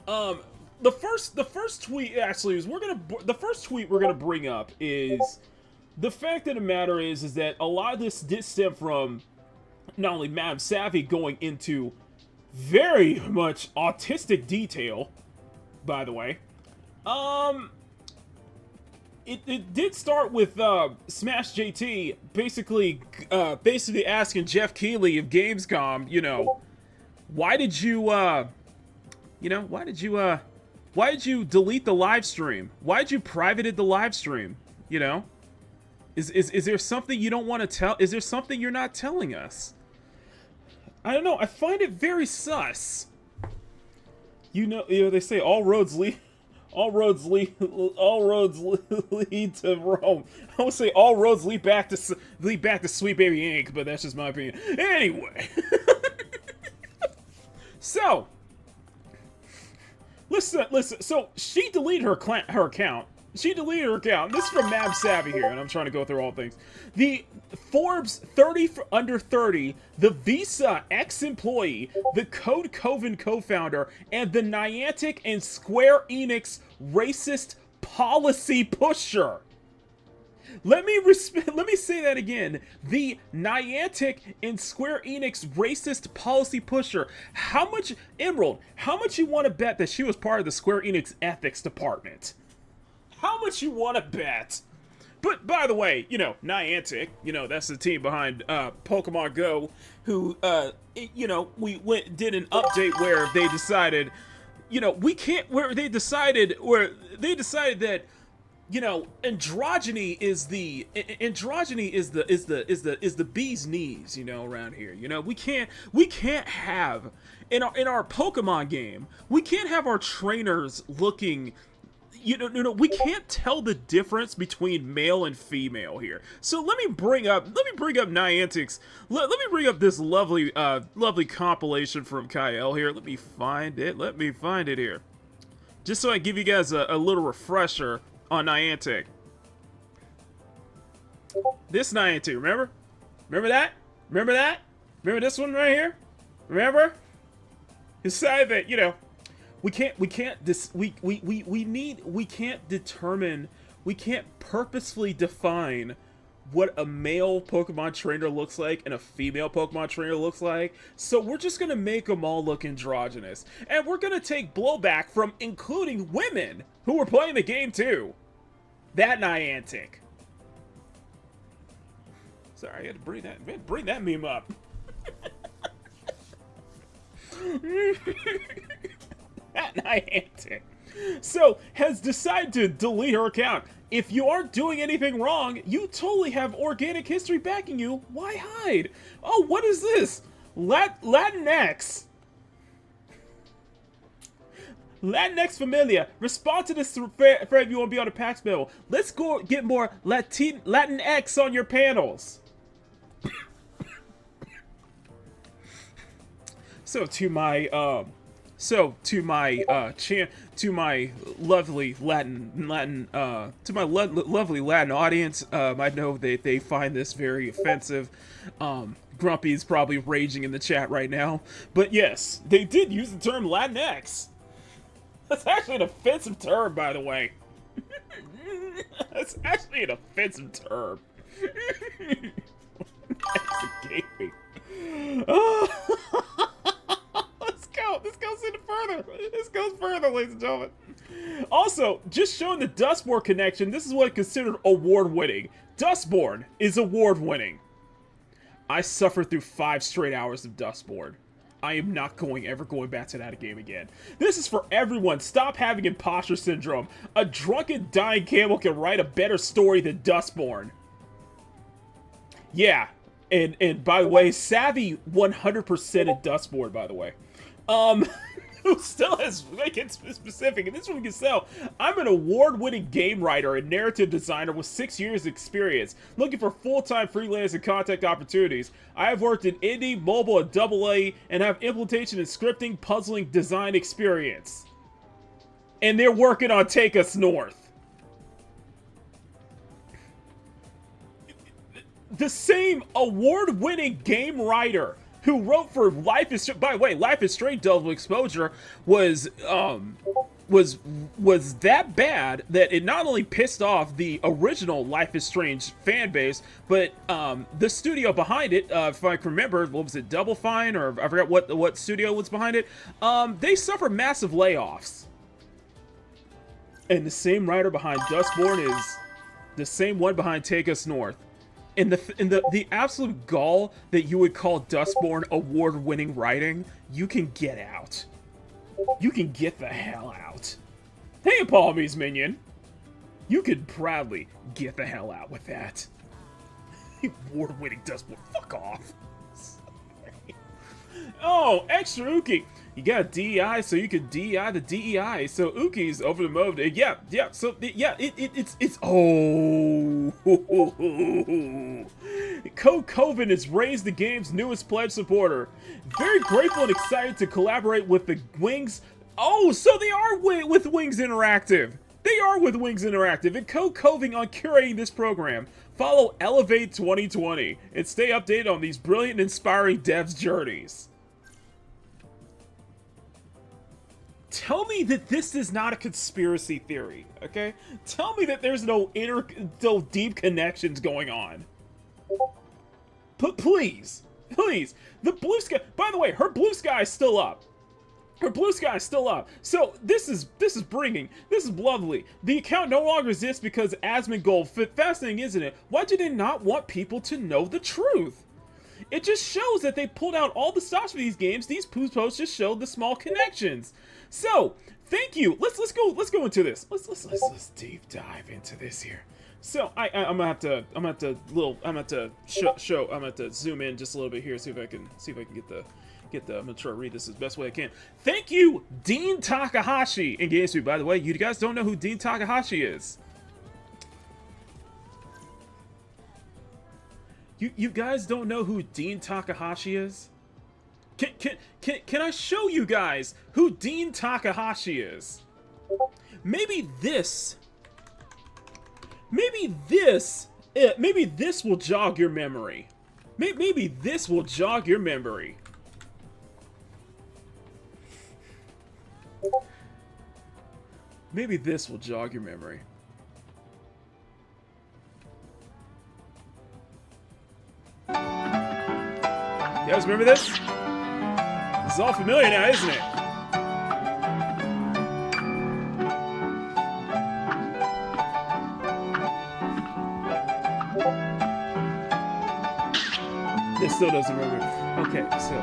The first tweet actually is the first tweet we're gonna bring up is the fact of the matter is that a lot of this did stem from not only Madam Savvy going into very much autistic detail, by the way. It did start with Smash JT basically asking Jeff Keighley of Gamescom, you know, why did you delete the live stream? Why did you privated the live stream? You know, is there something you don't want to tell? Is there something you're not telling us? I don't know. I find it very sus. You know, they say all roads lead to Rome. I would say all roads lead back to Sweet Baby Inc., but that's just my opinion. Anyway, so listen. So she deleted her account. She deleted her account. This is from Mab Savvy here, and I'm trying to go through all things. The Forbes 30 for under 30, the Visa ex-employee, the Code Coven co-founder, and the Niantic and Square Enix racist policy pusher. Let me say that again. The Niantic and Square Enix racist policy pusher. How much, Emerald, how much you want to bet that she was part of the Square Enix ethics department? How much you want to bet? But, by the way, you know, Niantic, you know, that's the team behind Pokemon Go, who, you know, did an update where they decided, you know, they decided that you know, androgyny is the bee's knees, you know, around here. You know, we can't have in our Pokemon game, we can't have our trainers looking, you know, we can't tell the difference between male and female here. So let me bring up Niantic's, let me bring up this lovely compilation from Kyle here. Let me find it here. Just so I give you guys a little refresher on Niantic. This Niantic, remember? Remember that? Remember that? Remember this one right here? Remember? Decided that, you know, we can't purposefully define what a male Pokemon trainer looks like and a female Pokemon trainer looks like. So we're just gonna make them all look androgynous. And we're gonna take blowback from including women who were playing the game too. That Niantic. Sorry, I had to bring that meme up. That Niantic. So, has decided to delete her account. If you aren't doing anything wrong, you totally have organic history backing you. Why hide? Oh, what is this? Latinx. Latinx Familia. Respond to this for if you want to be on a PAX panel. Let's go get more Latinx on your panels. So to my lovely Latin audience, I know they find this very offensive. Grumpy is probably raging in the chat right now, but yes, they did use the term Latinx. That's actually an offensive term, by the way. That's actually an offensive term. That's gaming. This goes into further. This goes further, ladies and gentlemen. Also, just showing the Dustborn connection, this is what is considered award-winning. Dustborn is award-winning. I suffered through 5 straight hours of Dustborn. I am not ever going back to that game again. This is for everyone. Stop having imposter syndrome. A drunken, dying camel can write a better story than Dustborn. Yeah, and by the way, Savvy 100%ed Dustborn, by the way. Who still has, like, it's specific, and this one can sell. I'm an award-winning game writer and narrative designer with 6 years experience, looking for full-time freelance and content opportunities. I have worked in indie, mobile, and AA, and have implementation and scripting, puzzling, design experience. And they're working on Take Us North. The same award-winning game writer who wrote for Life is... By the way, Life is Strange Double Exposure was that bad that it not only pissed off the original Life is Strange fan base, but the studio behind it, if I can remember, what was it, Double Fine, or I forgot what studio was behind it, they suffered massive layoffs. And the same writer behind Dustborn is the same one behind Take Us North. And the absolute gall that you would call Dustborn award-winning writing, you can get out. You can get the hell out. Hey, Palmy's minion. You could proudly get the hell out with that. Award-winning Dustborn. Fuck off. Oh, extra Uki. You got DEI, so you could DEI the DEI. So Uki's over the mode. Yeah. So yeah, it's oh. Coven has raised the game's newest pledge supporter. Very grateful and excited to collaborate with the Wings. Oh, so they are with Wings Interactive. They are with Wings Interactive and co-coving on curating this program. Follow Elevate 2020 and stay updated on these brilliant and inspiring devs' journeys. Tell me that this is not a conspiracy theory, okay? Tell me that there's no deep connections going on. But please. The blue sky, by the way, her blue sky is still up. Her blue sky is still up. So this is lovely. The account no longer exists because asmongold. Fascinating, isn't it? Why do they not want people to know the truth? It just shows that they pulled out all the stops for these games. These posts just showed the small connections. So, Thank you. Let's go into this. Let's deep dive into this here. So I'm gonna have to zoom in just a little bit here, see if I can get the I'm gonna try to read this as best way I can. Thank you, Dean Takahashi in GameSpeak. By the way, you guys don't know who Dean Takahashi is. You guys don't know who Dean Takahashi is? Can I show you guys who Dean Takahashi is? Maybe this will jog your memory. Maybe this will jog your memory. Maybe this will jog your memory. You guys remember this? This is all familiar now, isn't it? This still doesn't remember. Okay, so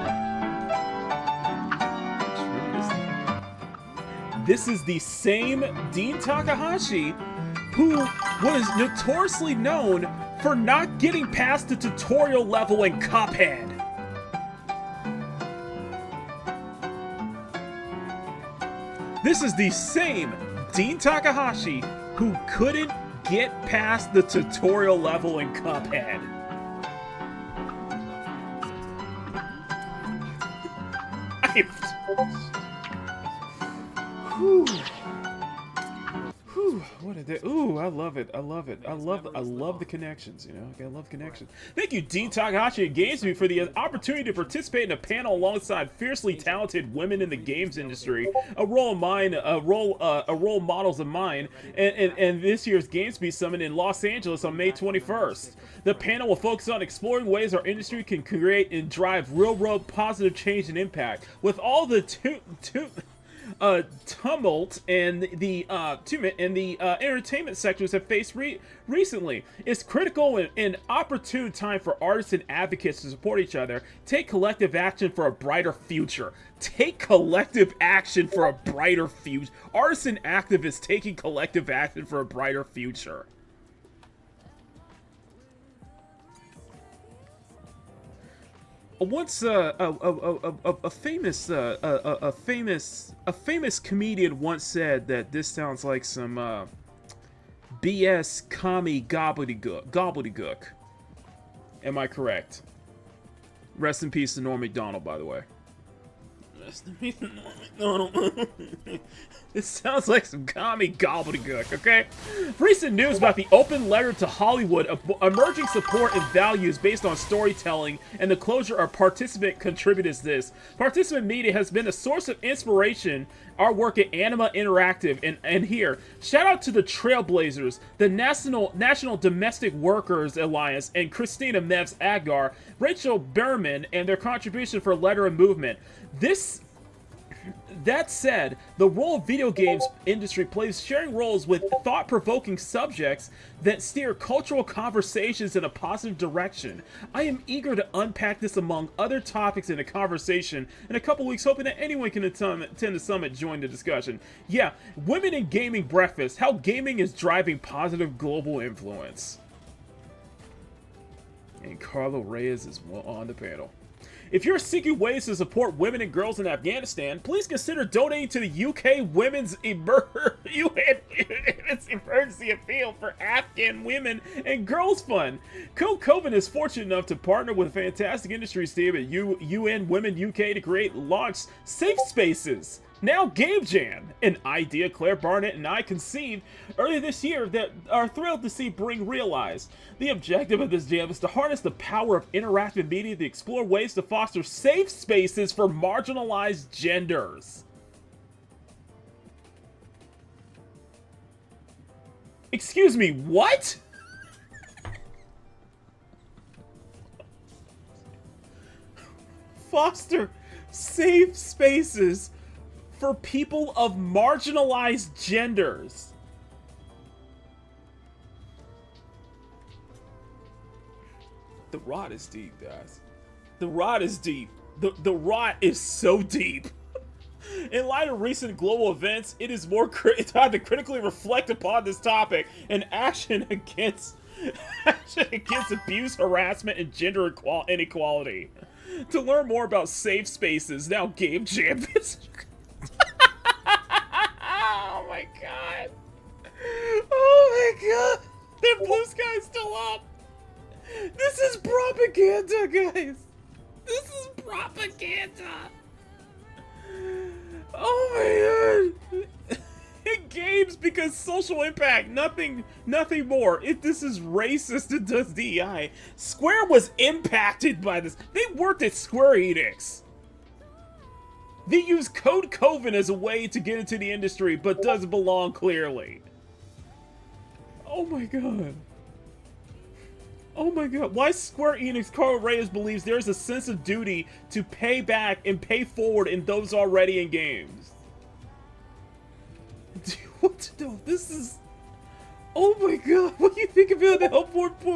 this is the same Dean Takahashi who was notoriously known for not getting past the tutorial level in Cuphead. This is the same Dean Takahashi who couldn't get past the tutorial level in Cuphead. What a day. Ooh, I love it. I love it. I love the connections, you know? I love connections. Thank you, Dean Takahashi and GamesMe, for the opportunity to participate in a panel alongside fiercely talented women in the games industry. A role models of mine, and this year's GamesMe Summit in Los Angeles on May 21st. The panel will focus on exploring ways our industry can create and drive real-world positive change and impact. With all the tumult and the entertainment sectors have faced recently, it's critical and opportune time for artists and advocates to support each other. Take collective action for a brighter future. Take collective action for a brighter future. Artists and activists taking collective action for a brighter future. Once a famous comedian once said that this sounds like some BS commie gobbledygook. Am I correct? Rest in peace to Norm Macdonald, by the way. Rest in peace to Norm Macdonald. This sounds like some commie gobbledygook, okay? Recent news about the open letter to Hollywood of emerging support and values based on storytelling and the closure of participant contributors this. Participant media has been a source of inspiration. Our work at Anima Interactive and here. Shout out to the Trailblazers, the National Domestic Workers Alliance, and Christina Mevs Agar, Rachel Berman, and their contribution for Letter and Movement. That said, the role of video games industry plays sharing roles with thought-provoking subjects that steer cultural conversations in a positive direction. I am eager to unpack this among other topics in a conversation in a couple weeks, hoping that anyone can attend the summit join the discussion. Yeah, Women in Gaming Breakfast, how gaming is driving positive global influence. And Carlo Reyes is on the panel. If you're seeking ways to support women and girls in Afghanistan, please consider donating to the UK Women's Emergency Appeal for Afghan Women and Girls Fund. Coven is fortunate enough to partner with a fantastic industries team at UN Women UK to launch safe spaces. Now Game Jam, an idea Claire Barnett and I conceived earlier this year that are thrilled to see bring realized. The objective of this jam is to harness the power of interactive media to explore ways to foster safe spaces for marginalized genders. Excuse me, what? Foster safe spaces for people of marginalized genders. The rot is deep, guys. The rot is deep. The rot is so deep. In light of recent global events, it is more time to critically reflect upon this topic and action against abuse, harassment, and gender inequality. To learn more about safe spaces, now Game Jam. Oh my god. Oh my god. That blue sky's still up. This is propaganda, guys. This is propaganda. Oh my god. It games because social impact, nothing more. If this is racist, it does DEI. Square was impacted by this. They worked at Square Enix. They use Code Coven as a way to get into the industry, but doesn't belong clearly. Oh my god. Oh my god. Why Square Enix Carl Reyes believes there's a sense of duty to pay back and pay forward in those already in games. What to do? This is... Oh my god. What do you think about to help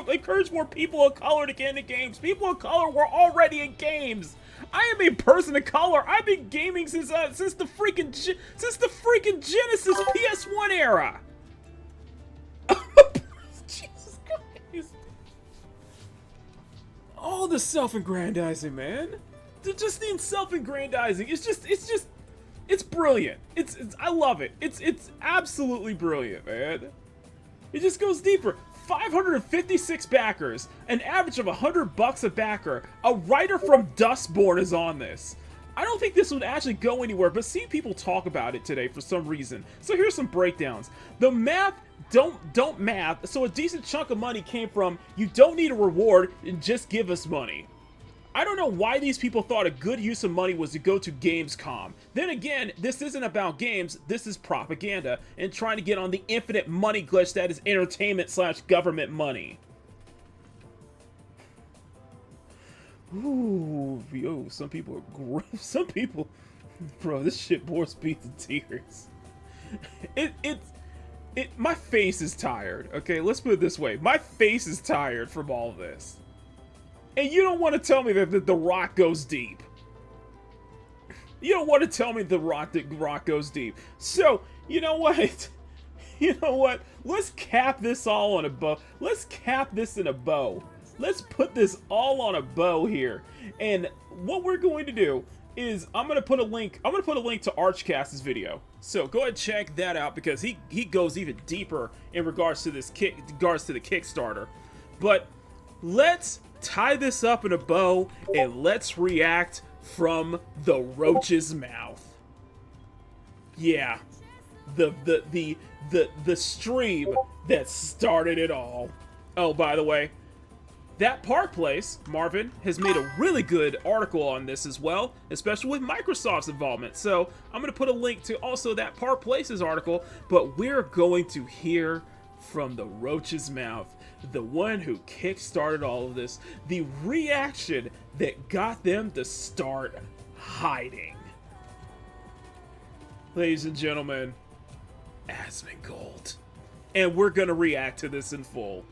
encourage more people of color to get into games? People of color were already in games. I am a person of color. I've been gaming since the freaking Genesis PS1 era. Jesus Christ! All the self-aggrandizing, man. Just the self-aggrandizing. It's brilliant. I love it. It's absolutely brilliant, man. It just goes deeper. 556 backers, an average of $100 a backer. A writer from Dustborn is on this. I don't think this would actually go anywhere, but seeing people talk about it today for some reason. So here's some breakdowns. The math don't math, so a decent chunk of money came from you don't need a reward and just give us money. I don't know why these people thought a good use of money was to go to Gamescom. Then again, this isn't about games, this is propaganda and trying to get on the infinite money glitch that is entertainment/government money. Ooh, yo, some people are gross. Some people, bro, this shit bores me to tears. My face is tired, okay? Let's put it this way. My face is tired from all of this. And you don't want to tell me that The Rock goes deep. You don't want to tell me The Rock goes deep. So, you know what? You know what? Let's cap this all on a bow. Let's cap this in a bow. Let's put this all on a bow here. And what we're going to do is I'm going to put a link to Archcast's video. So go ahead and check that out because he goes even deeper in regards to the Kickstarter. But let's tie this up in a bow and let's react from the roach's mouth. Yeah, the stream that started it all. Oh, by the way, that Park Place, Marvin, has made a really good article on this as well, especially with Microsoft's involvement. So I'm going to put a link to also that Park Place's article, but we're going to hear from the roach's mouth, the one who kickstarted all of this, the reaction that got them to start hiding. Ladies and gentlemen, asmongold. And we're going to react to this in full.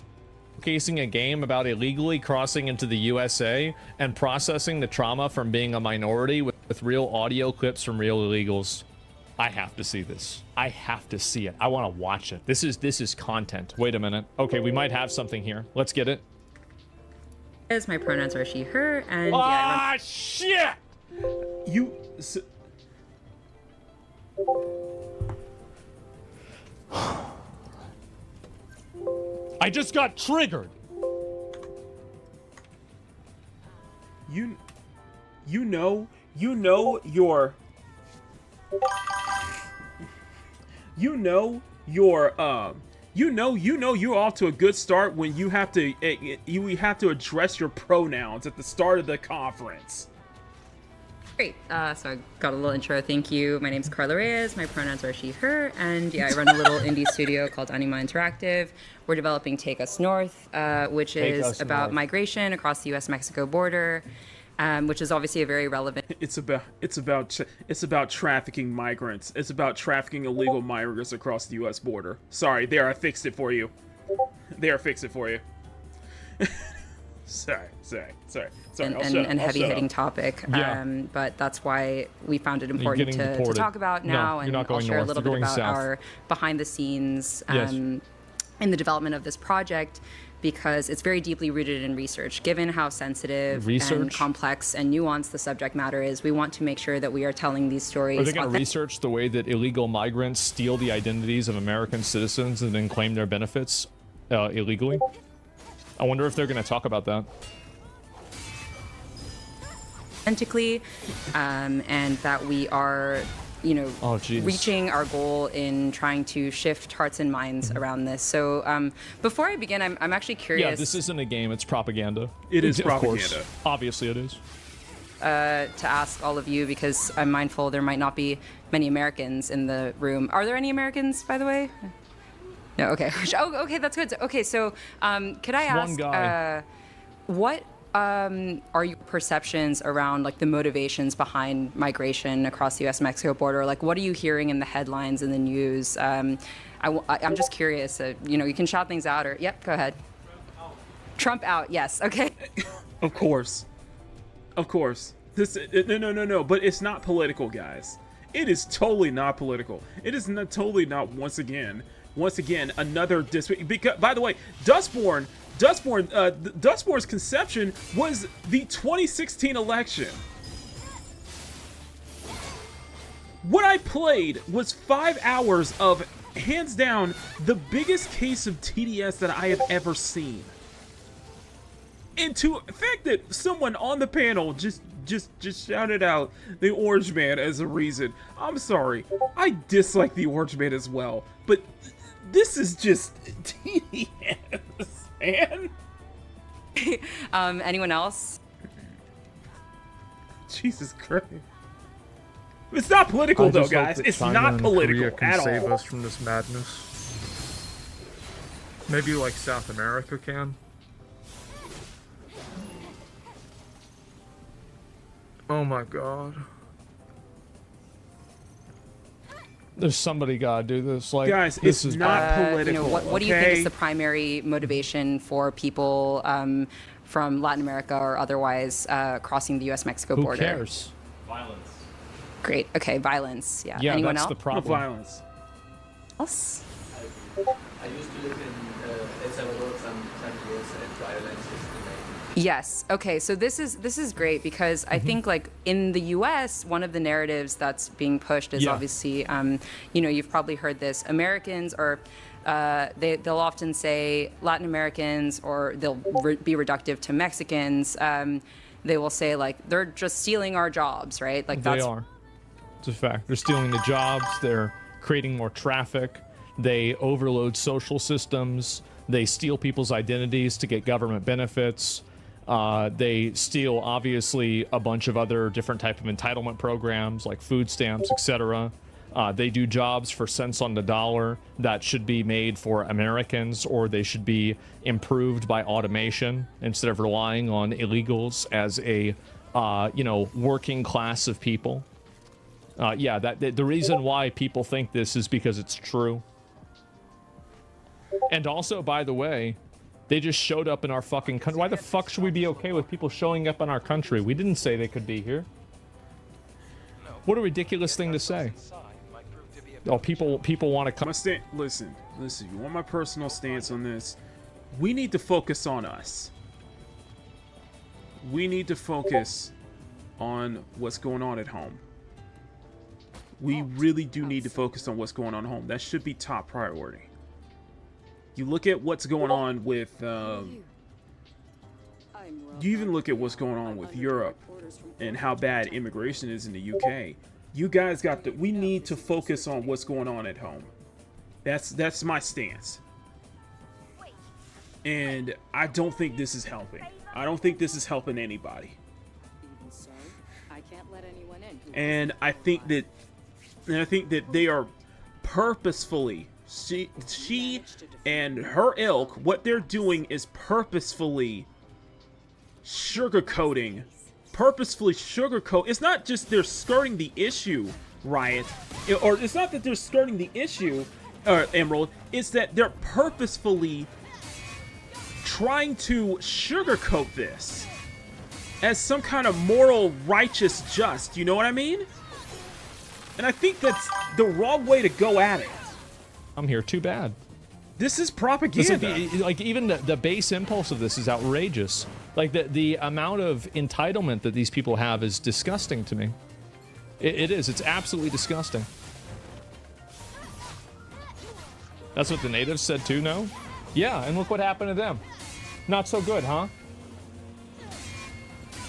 Showcasing a game about illegally crossing into the USA and processing the trauma from being a minority with real audio clips from real illegals. I have to see this. I have to see it. I want to watch it. This is content. Wait a minute. Okay, we might have something here. Let's get it. As my pronouns are she, her, and ah, shit! I just got triggered. You know you're off to a good start when you have to address your pronouns at the start of the conference. Great. So I got a little intro. Thank you. My name's Carla Reyes. My pronouns are she, her. And yeah, I run a little indie studio called Anima Interactive. We're developing Take Us North, which is about migration across the U.S.-Mexico border, which is obviously a very relevant. It's about trafficking migrants. It's about trafficking illegal migrants across the U.S. border. Sorry, there, I fixed it for you. There, I fixed it for you. Sorry. and heavy-hitting topic. Yeah. But that's why we found it important to talk about now. No, and you're not going I'll share north. a little You're bit going about south. our behind-the-scenes Yes. in the development of this project, because it's very deeply rooted in research. Given how sensitive and complex and nuanced the subject matter is, we want to make sure that we are telling these stories. Are they going to research the way that illegal migrants steal the identities of American citizens and then claim their benefits illegally? I wonder if they're going to talk about that. Authentically, and that we are, reaching our goal in trying to shift hearts and minds around this. So before I begin, I'm actually curious. Yeah, this isn't a game, it's propaganda. It is propaganda. Course. Obviously it is. To ask all of you, because I'm mindful there might not be many Americans in the room. Are there any Americans, by the way? No, okay. Oh, okay, that's good. Okay, so could I ask, one guy. What are your perceptions around like the motivations behind migration across the U.S.-Mexico border? Like, what are you hearing in the headlines in the news? I'm just curious. You can shout things out, or yep, go ahead. Trump out. Yes. Okay. Of course. This no. But it's not political, guys. It is totally not political. It is not, totally not. Once again, another because, by the way, Dustborn's conception was the 2016 election. What I played was 5 hours of, hands down, the biggest case of TDS that I have ever seen. And to the fact that someone on the panel just shouted out the Orange Man as a reason. I'm sorry. I dislike the Orange Man as well. But this is just TDS, man. Anyone else? Jesus Christ. It's not political though, guys. It's not political at all. Save us from this madness. Maybe like South America can. Oh my god. There's somebody gotta do this. Like, guys, this it's is not political. What do you think is the primary motivation for people from Latin America or otherwise crossing the U.S.-Mexico border? Who cares? Violence. Great. Okay, violence. Yeah. Yeah, Anyone that's else? the problem. Violence. Else? I used to live in El Salvador some years, and violence is the main. Yes. Okay. So this is great because I think like in the U.S., one of the narratives that's being pushed is obviously, you've probably heard this. Americans or they'll often say Latin Americans, or they'll be reductive to Mexicans. They will say like they're just stealing our jobs, right? Like they are. It's a fact. They're stealing the jobs. They're creating more traffic. They overload social systems. They steal people's identities to get government benefits. They steal, obviously, a bunch of other different type of entitlement programs like food stamps, etc. They do jobs for cents on the dollar that should be made for Americans, or they should be improved by automation instead of relying on illegals as a, working class of people. The reason why people think this is because it's true. And also, by the way, they just showed up in our fucking country. Why the fuck should we be okay with people showing up in our country? We didn't say they could be here. What a ridiculous thing to say. Oh, people want to come. Listen. You want my personal stance on this? We need to focus on us. We need to focus on what's going on at home. We really do need to focus on what's going on at home. That should be top priority. You look at what's going on with, you even look at what's going on with Europe and how bad immigration is in the UK. You guys we need to focus on what's going on at home. That's my stance. And I don't think this is helping. I don't think this is helping anybody. And I think that they are purposefully, she and her ilk, what they're doing is purposefully sugarcoating. It's not just they're skirting the issue, Riot, or it's not that they're skirting the issue, Emerald. It's that they're purposefully trying to sugarcoat this as some kind of moral, righteous, just. You know what I mean? And I think that's the wrong way to go at it. I'm here. Too bad. This is propaganda. Like even the base impulse of this is outrageous. Like the amount of entitlement that these people have is disgusting to me. It is. It's absolutely disgusting. That's what the natives said too, no? Yeah, and look what happened to them. Not so good, huh?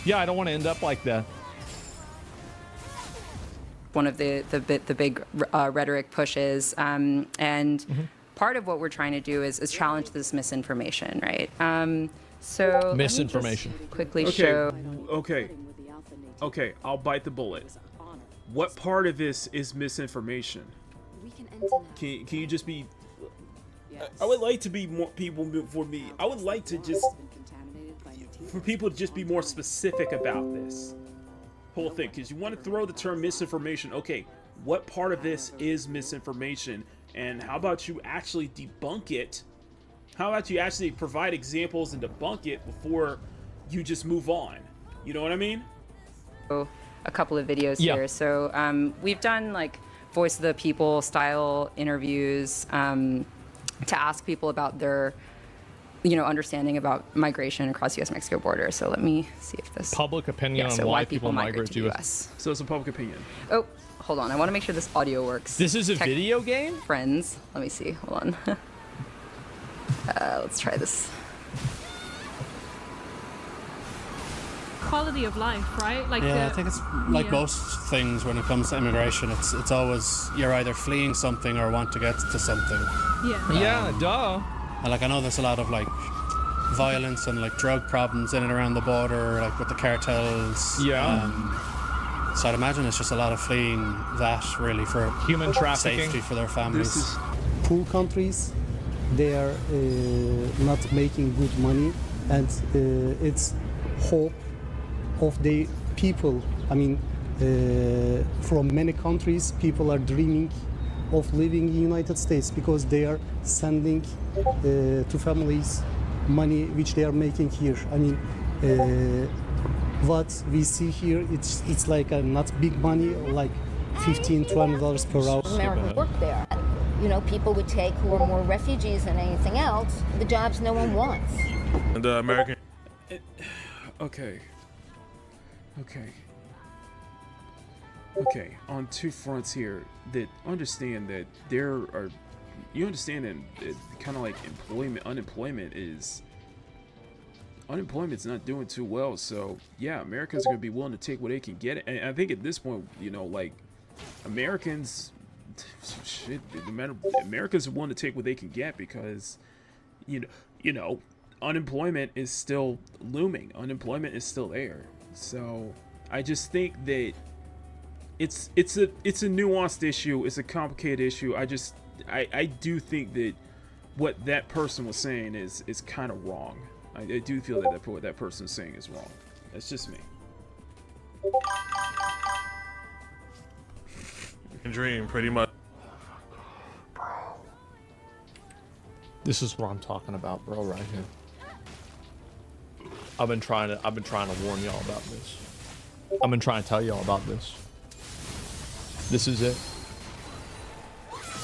Yeah, I don't want to end up like that. One of the big rhetoric pushes, and part of what we're trying to do is challenge this misinformation, right? So misinformation. Let me just quickly show. Okay, I'll bite the bullet. What part of this is misinformation? Can you just be? I would like to be more people for me. I would like to just for people to just be more specific about this whole thing, because you want to throw the term misinformation. Okay, what part of this is misinformation, and how about you actually debunk it? How about you actually provide examples and debunk it before you just move on? You know what I mean? A couple of videos here. So we've done like voice of the people style interviews to ask people about their, understanding about migration across the U.S.-Mexico border. So let me see if this public opinion on why people migrate to the U.S. So it's a public opinion. Oh, hold on. I want to make sure this audio works. This is a video game? Friends. Let me see. Hold on. Let's try this. Quality of life, right? Like I think it's like most things when it comes to immigration. It's always you're either fleeing something or want to get to something. Yeah, duh. And like I know there's a lot of like violence and like drug problems in and around the border, like with the cartels. Yeah. So I'd imagine it's just a lot of fleeing that really for human trafficking, safety for their families. Poor countries, they are not making good money, and it's hope of the people. I mean, from many countries, people are dreaming of living in the United States because they are sending to families money which they are making here. I mean, what we see here, it's like not big money, like $15, $20 per hour. American work there. People would take who are more refugees than anything else, the jobs no one wants. And the American... Okay, on two fronts here, that understand that there are, you understand that kind of like unemployment's not doing too well. So yeah, Americans are gonna be willing to take what they can get. And I think at this point, like Americans, Americans are willing to take what they can get because, unemployment is still looming. Unemployment is still there. So I just think that it's a nuanced issue. It's a complicated issue. I do think that what that person was saying is kind of wrong. I do feel that what that person is saying is wrong. That's just me. Dream, pretty much. This is what I'm talking about, bro, right here. I've been trying to warn y'all about this. I've been trying to tell y'all about this. This is it.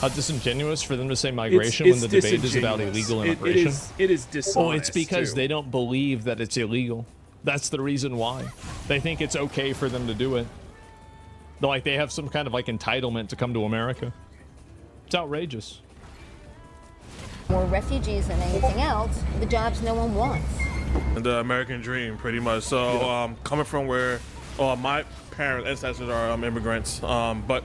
How disingenuous for them to say migration when the debate is about illegal immigration. It is dishonest. Well, it's because they don't believe that it's illegal. That's the reason why. They think it's okay for them to do it. Like they have some kind of like entitlement to come to America. It's outrageous. More refugees than anything else, the jobs no one wants. And the American dream, pretty much. So coming from where my parents, ancestors are immigrants, but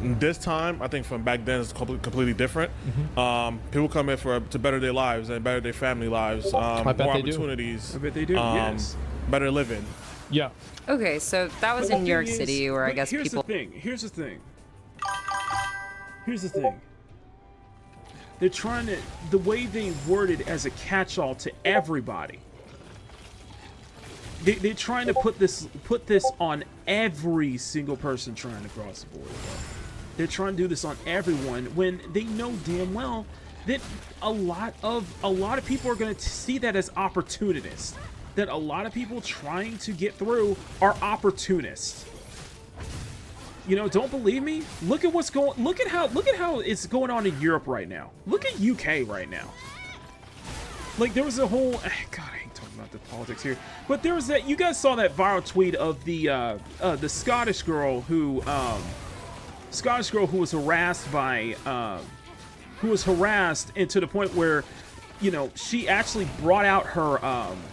this time, I think from back then, it's completely different. People come in to better their lives and better their family lives, more opportunities. I bet they do. Yes. Better living. Yeah. Okay, so that was in New York City, where I guess people. Here's the thing. They're trying to, the way they word it as a catch-all to everybody. They're trying to put this on every single person trying to cross the border. They're trying to do this on everyone when they know damn well that a lot of people are going to see that as opportunists. That a lot of people trying to get through are opportunists. You know, don't believe me? Look at what's going. Look at how it's going on in Europe right now. Look at UK right now. Like there was a whole. God, I hate talking about the politics here. But there was that. You guys saw that viral tweet of the Scottish girl who was harassed by and to the point where, you know, she actually brought out her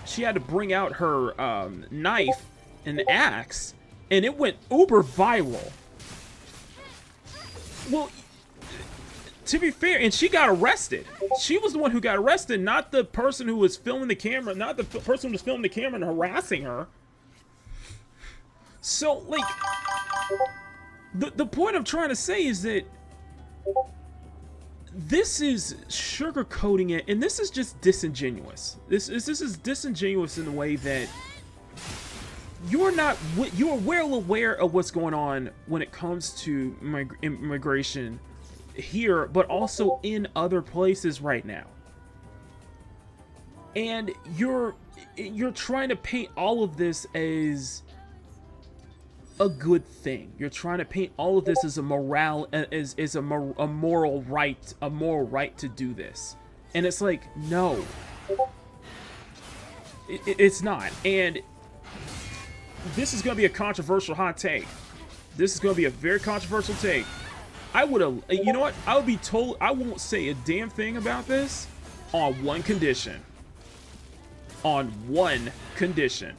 she had to bring out her knife and axe, and it went uber viral. Well, to be fair, and she got arrested. She was the one who got arrested, not the person who was filming the camera, not the person who was filming the camera and harassing her. So, like, the point I'm trying to say is that this is sugarcoating it, and this is just disingenuous. This is disingenuous in the way that you are well aware of what's going on when it comes to immigration here, but also in other places right now. And you're trying to paint all of this as a good thing. You're trying to paint all of this as a moral right to do this. And it's like, no. It's not. And this is going to be a controversial hot take. This is going to be a very controversial take. I would have, you know what? I would be told, I won't say a damn thing about this on one condition. On one condition.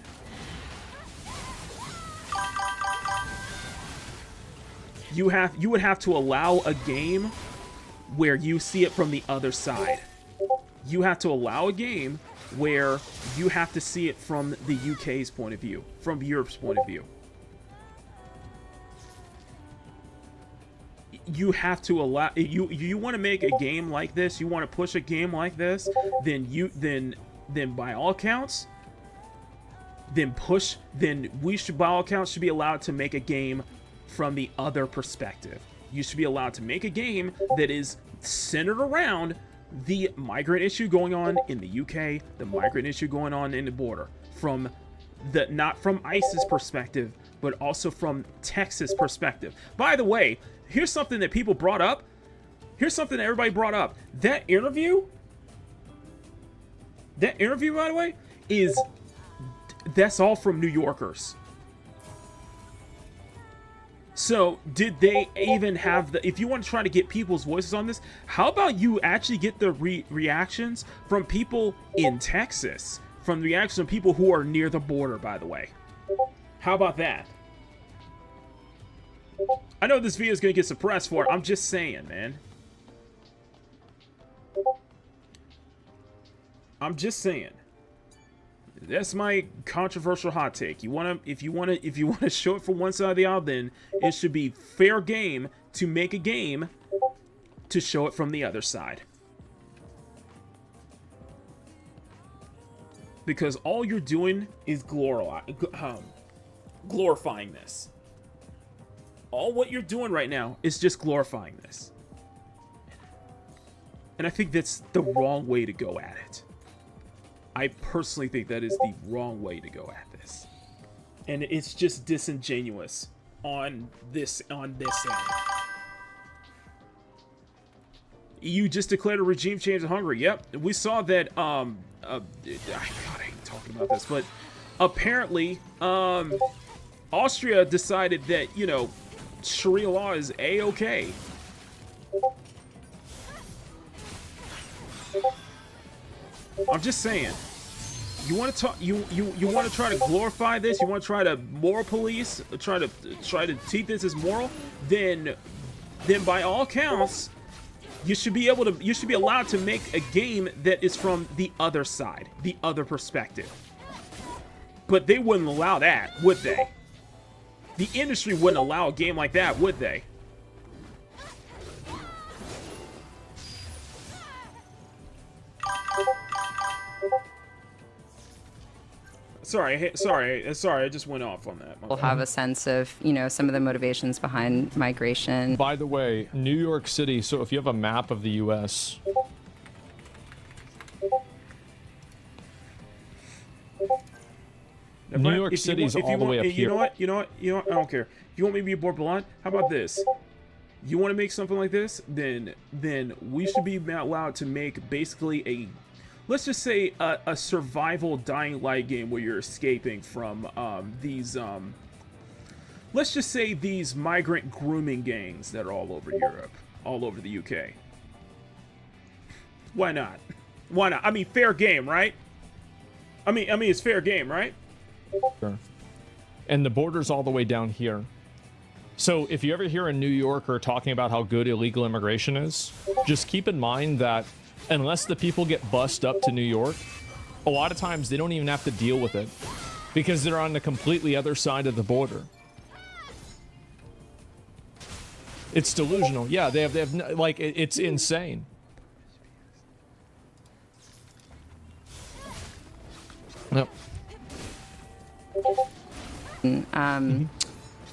You would have to allow a game where you see it from the other side. You have to allow a game where you have to see it from the UK's point of view, from Europe's point of view. You have to allow, you want to make a game like this, you want to push a game like this, then by all accounts, then we should, by all accounts, should be allowed to make a game from the other perspective. You should be allowed to make a game that is centered around the migrant issue going on in the UK, the migrant issue going on in the border, from the, not from ICE's perspective, but also from Texas' perspective. By the way, here's something that people brought up. Here's something that everybody brought up. That interview, by the way, that's all from New Yorkers. So, did they even have the... If you want to try to get people's voices on this, how about you actually get the reactions from people in Texas? From the reactions of people who are near the border, by the way. How about that? I know this video is going to get suppressed for it. I'm just saying, man. I'm just saying. That's my controversial hot take. If you want to show it for one side of the aisle, then it should be fair game to make a game to show it from the other side. Because all you're doing is glorifying this. All what you're doing right now is just glorifying this. And I think that's the wrong way to go at it. I personally think that is the wrong way to go at this. And it's just disingenuous on this end. EU just declared a regime change in Hungary. Yep, we saw that, God, I hate talking about this, but apparently, Austria decided that, you know, Sharia law is A-okay. I'm just saying. You want to talk? You want to try to glorify this? You want to try to moral police? Try to treat this as moral? Then by all counts, you should be able to. You should be allowed to make a game that is from the other side, the other perspective. But they wouldn't allow that, would they? The industry wouldn't allow a game like that, would they? Sorry, I just went off on that. We'll have a sense of, you know, some of the motivations behind migration. By the way, New York City, so if you have a map of the US, New York City's all the way up here. You know what? I don't care. If you want me to be more blunt, how about this? You want to make something like this? Then we should be allowed to make basically a, let's just say a survival Dying Light game where you're escaping from these let's just say these migrant grooming gangs that are all over Europe, all over the UK. Why not? Why not? I mean, fair game, right? I mean, it's fair game, right? Sure. And the border's all the way down here. So if you ever hear a New Yorker talking about how good illegal immigration is, just keep in mind that unless the people get bussed up to New York, a lot of times they don't even have to deal with it because they're on the completely other side of the border. It's delusional. Yeah, they have like, it's insane. Yep.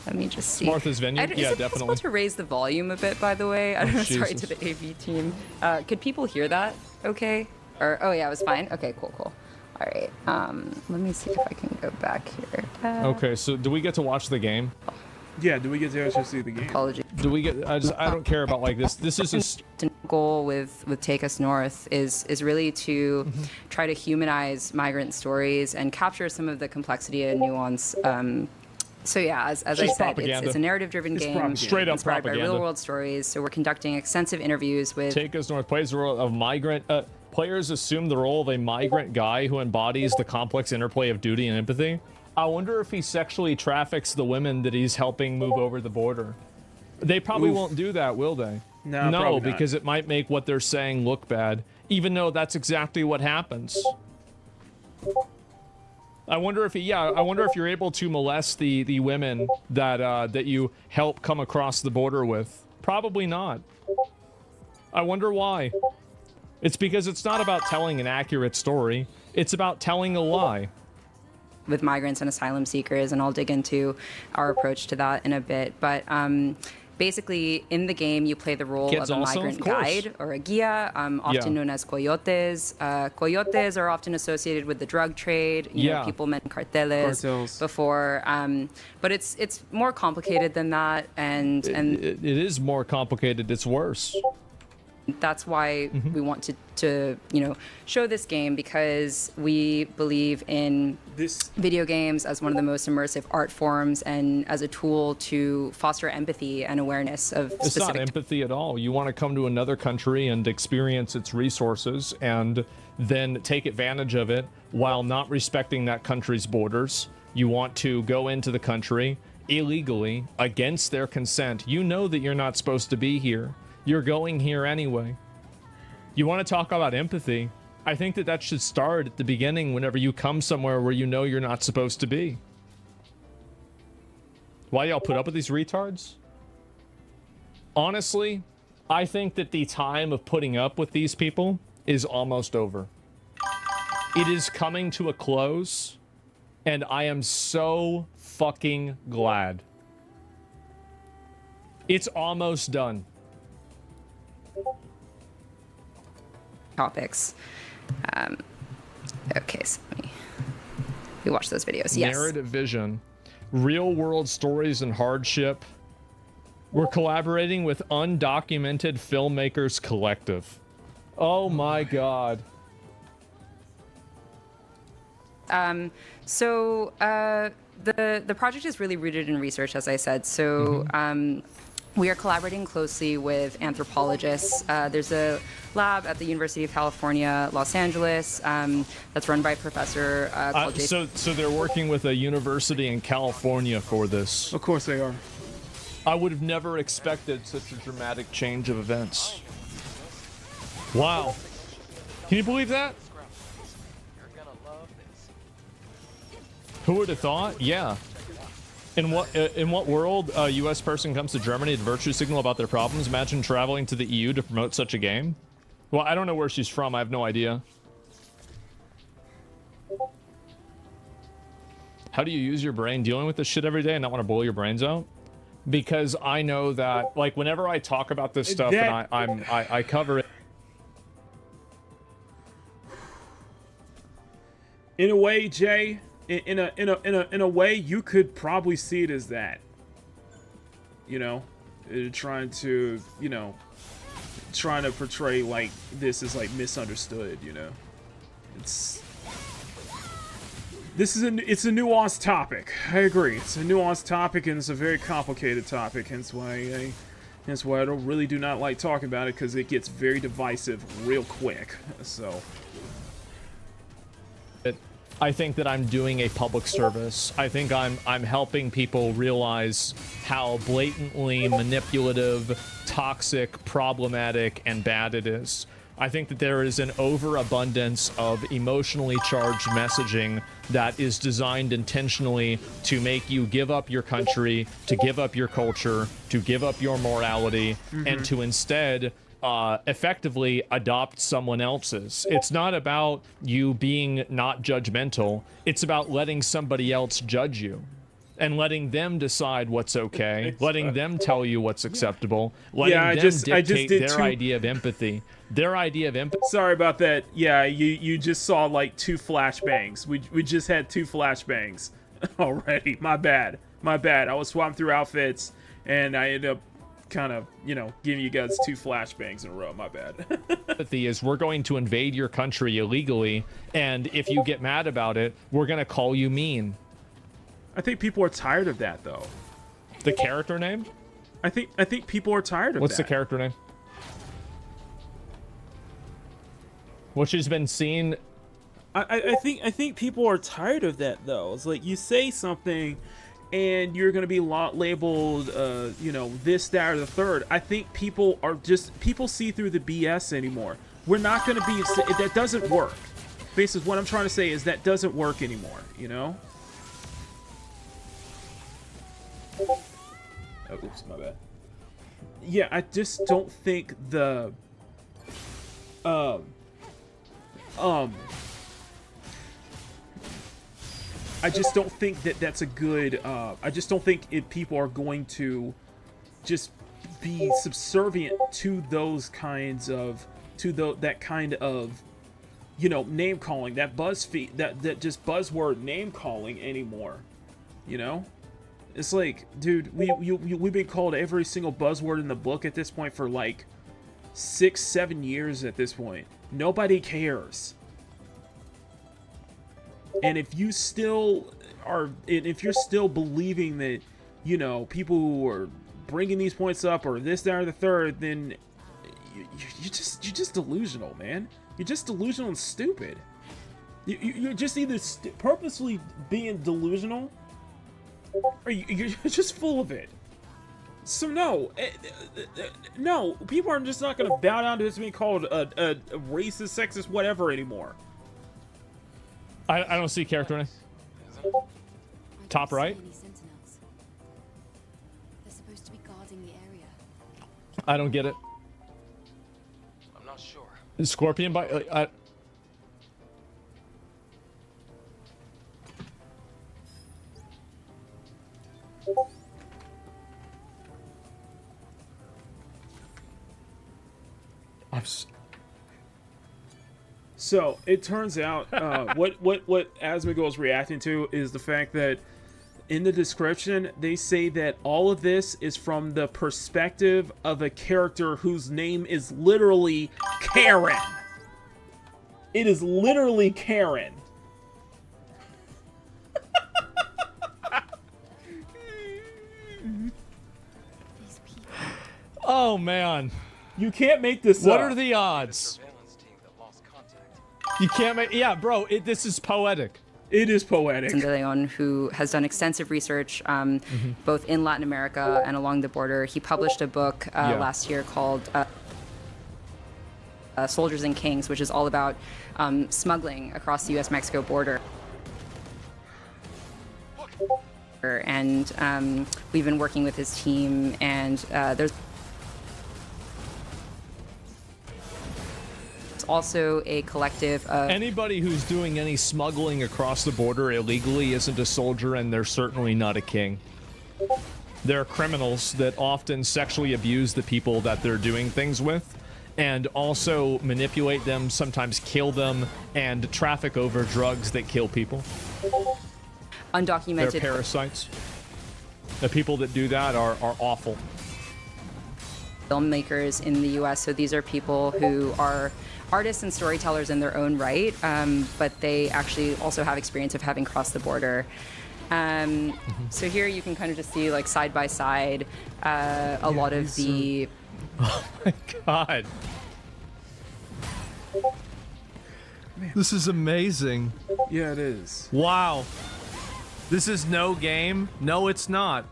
Let me just see. Martha's Vineyard? Yeah, is it definitely. possible to raise the volume a bit, by the way? I don't know, sorry to the AV team. Could people hear that okay? Or, oh yeah, it was fine? Okay, cool. All right, let me see if I can go back here. Okay, so do we get to watch the game? Yeah, do we get to actually see the game? Apologies. Do we get, I don't care about like this. This is just... The goal with Take Us North is really to try to humanize migrant stories and capture some of the complexity and nuance. So yeah, as I said, it's a narrative-driven game, straight up inspired propaganda. by real-world stories. So we're conducting extensive interviews with... Take Us North plays the role of migrant... players assume the role of a migrant guy who embodies the complex interplay of duty and empathy. I wonder if he sexually traffics the women that he's helping move over the border. They probably won't do that, will they? No, because it might make what they're saying look bad, even though that's exactly what happens. I wonder if I wonder if you're able to molest the women that you help come across the border with. Probably not. I wonder why. It's because it's not about telling an accurate story. It's about telling a lie. With migrants and asylum seekers, and I'll dig into our approach to that in a bit. But basically, in the game, you play the role of a migrant guide or a guia, often known as coyotes. Coyotes are often associated with the drug trade. You know, people meant cartels before. But it's more complicated than that, and it is more complicated. It's worse. That's why we want to show this game, because we believe in video games as one of the most immersive art forms and as a tool to foster empathy and awareness of It's not empathy at all. You want to come to another country and experience its resources and then take advantage of it while not respecting that country's borders. You want to go into the country illegally against their consent. You know that you're not supposed to be here. You're going here anyway. You want to talk about empathy? I think that should start at the beginning whenever you come somewhere where you know you're not supposed to be. Why y'all put up with these retards? Honestly, I think that the time of putting up with these people is almost over. It is coming to a close, and I am so fucking glad. It's almost done. Topics. Okay, so we watch those videos. Yes. Narrative vision, real world stories and hardship. We're collaborating with Undocumented Filmmakers Collective. Oh my God. So the project is really rooted in research, as I said. So we are collaborating closely with anthropologists. There's a lab at the University of California, Los Angeles, that's run by a professor called Jason. So they're working with a university in California for this. Of course they are. I would have never expected such a dramatic change of events. Wow. Can you believe that? Who would have thought? Yeah. In what world a U.S. person comes to Germany to virtue signal about their problems? Imagine traveling to the EU to promote such a game. Well, I don't know where she's from. I have no idea. How do you use your brain dealing with this shit every day and not want to blow your brains out? Because I know that, like, whenever I talk about this stuff and I cover it. In a way, Jay, in a way, you could probably see it as that. You know, trying to portray like this is like misunderstood. You know, it's a nuanced topic. I agree. It's a nuanced topic, and it's a very complicated topic. Hence why I really do not like talking about it, because it gets very divisive real quick. So. I think that I'm doing a public service. I think I'm helping people realize how blatantly manipulative, toxic, problematic, and bad it is. I think that there is an overabundance of emotionally charged messaging that is designed intentionally to make you give up your country, to give up your culture, to give up your morality, and to instead effectively adopt someone else's. It's not about you being not judgmental. It's about letting somebody else judge you and letting them decide what's okay, letting them tell you what's acceptable, letting them dictate their idea of empathy. Their idea of empathy. Sorry about that. Yeah, you just saw like 2 flashbangs. We just had 2 flashbangs already. My bad. I was swapping through outfits, and I ended up kind of, giving you guys 2 flashbangs in a row. My bad. Empathy is we're going to invade your country illegally, and if you get mad about it, we're going to call you mean. I think people are tired of that, though. The character name? I think people are tired of What's that. the character name? Which has been seen. I think people are tired of that, though. It's like you say something and you're going to be labeled, this, that, or the third. I think people see through the BS anymore. We're not going to be, that doesn't work. Basically, what I'm trying to say is that doesn't work anymore, you know? Oh, oops, my bad. Yeah, I just don't think the, I just don't think that that's a good, I just don't think people are going to just be subservient to those kinds of, that kind of, name calling, that BuzzFeed, that just buzzword name calling anymore, It's like, dude, we've been called every single buzzword in the book at this point for like 6-7 years at this point. Nobody cares. And if you still are, if you're still believing that, people who are bringing these points up or this, that, or the third, then you're just delusional, man. You're just delusional and stupid. You're just either purposely being delusional, or you're just full of it. So no, people are just not going to bow down to this being called a racist, sexist, whatever anymore. I don't see character name. Top right. They're supposed to be guarding the area. I don't get it. I'm not sure. Scorpion by. So it turns out what Asmongold is reacting to is the fact that in the description they say that all of this is from the perspective of a character whose name is literally Karen. It is literally Karen. Oh man, you can't make this What up. are the odds? You can't make, yeah, bro. This is poetic. It is poetic. De Leon, who has done extensive research both in Latin America and along the border. He published a book last year called Soldiers and Kings, which is all about smuggling across the U.S.-Mexico border. And we've been working with his team, and there's also a collective of Anybody who's doing any smuggling across the border illegally isn't a soldier, and they're certainly not a king. They're criminals that often sexually abuse the people that they're doing things with, and also manipulate them, sometimes kill them, and traffic over drugs that kill people. undocumented. They're parasites. The people that do that are awful. Filmmakers in the U.S. So these are people who are artists and storytellers in their own right, but they actually also have experience of having crossed the border. So here you can kind of just see, like, side by side, a lot of the. Oh my god. This is amazing. Yeah, it is. Wow. This is no game. No, it's not.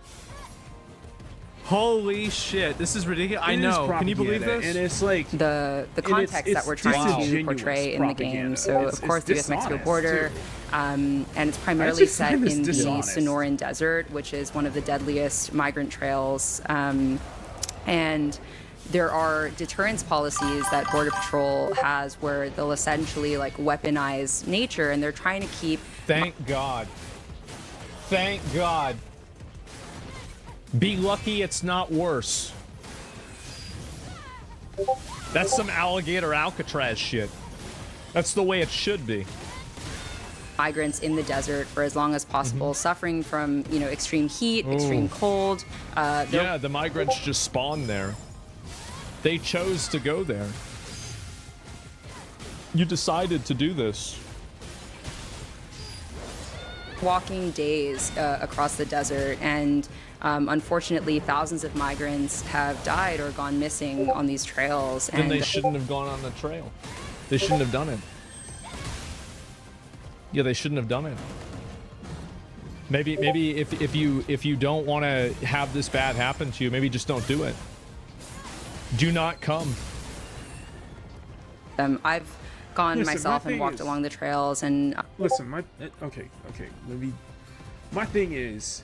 Holy shit, this is ridiculous. I know. Can you believe this? And it's like the context that we're trying to portray in the game. So of course the U.S.-Mexico border, and it's primarily set in the Sonoran Desert, which is one of the deadliest migrant trails. And there are deterrence policies that Border Patrol has where they'll essentially like weaponize nature, and they're trying to keep. Thank God. Thank God. Be lucky it's not worse. That's some alligator Alcatraz shit. That's the way it should be. Migrants in the desert for as long as possible, suffering from, you know, extreme heat, extreme cold. Yeah, the migrants just spawned there. They chose to go there. You decided to do this. Walking days across the desert, and unfortunately thousands of migrants have died or gone missing on these trails. Then And they shouldn't have gone on the trail. They shouldn't have done it. Yeah, they shouldn't have done it. Maybe if you don't want to have this bad happen to you, maybe just don't do it. Do not come. I've gone myself and walked along the trails, and listen, okay. My thing is,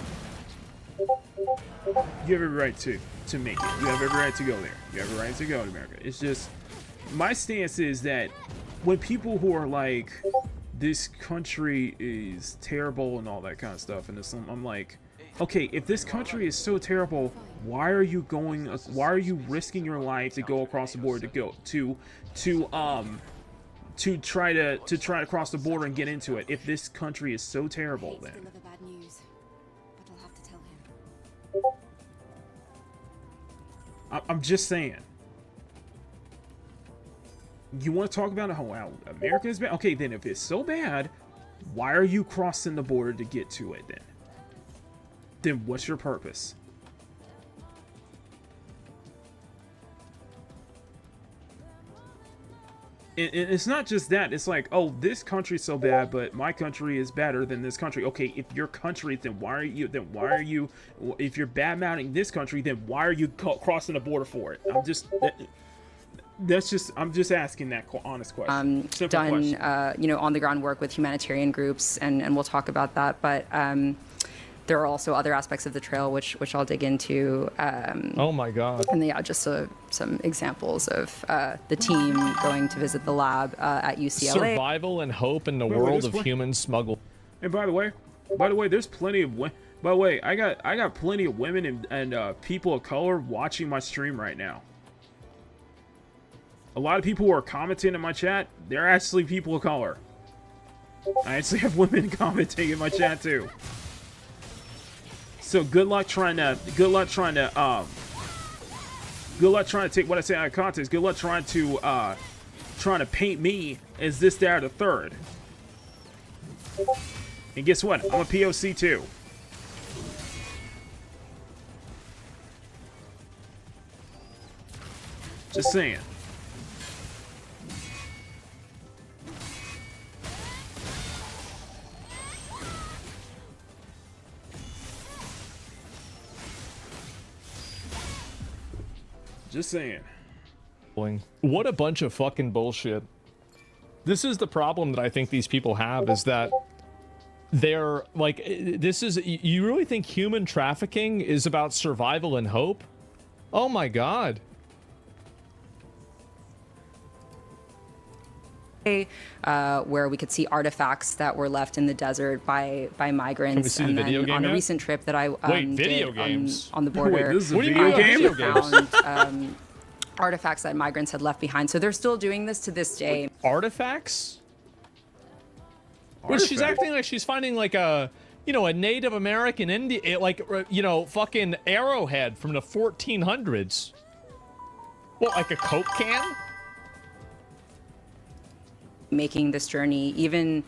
you have every right to make it. You have every right to go there. You have a right to go to America. It's just, my stance is that when people who are like, this country is terrible and all that kind of stuff, and I'm like, okay, if this country is so terrible, why are you risking your life to go across the border to try to cross the border and get into it? If this country is so terrible, then I'm just saying. You want to talk about how America is bad? Okay, then if it's so bad, why are you crossing the border to get to it then? Then what's your purpose? And it's not just that. It's like, oh, this country's so bad, but my country is better than this country. Okay, if your country, then why are you? If you're bad-mouthing this country, then why are you crossing the border for it? I'm just asking that honest question. Done, question. You know, on-the-ground work with humanitarian groups, and we'll talk about that. But there are also other aspects of the trail which I'll dig into. Oh my God! And yeah, just some examples of the team going to visit the lab at UCLA. Survival and hope in the world of human smuggle. And by the way, there's plenty of. By the way, I got plenty of women and people of color watching my stream right now. A lot of people who are commenting in my chat, they're actually people of color. I actually have women commenting in my chat too. So good luck trying to take what I say out of context. Good luck trying to paint me as this, that, or the third. And guess what? I'm a POC too. Just saying. Just saying. What a bunch of fucking bullshit. This is the problem that I think these people have, is that they're like, you really think human trafficking is about survival and hope? Oh my God. Where we could see artifacts that were left in the desert by migrants. Can we see the video game on a yet? recent trip that I did on the Wait, border, this is a video game? found artifacts that migrants had left behind. So they're still doing this to this day. Artifacts? Well, she's acting like she's finding like a You know, a Native American Indian, like, you know, fucking arrowhead from the 1400s. What, like a Coke can? Making this journey, even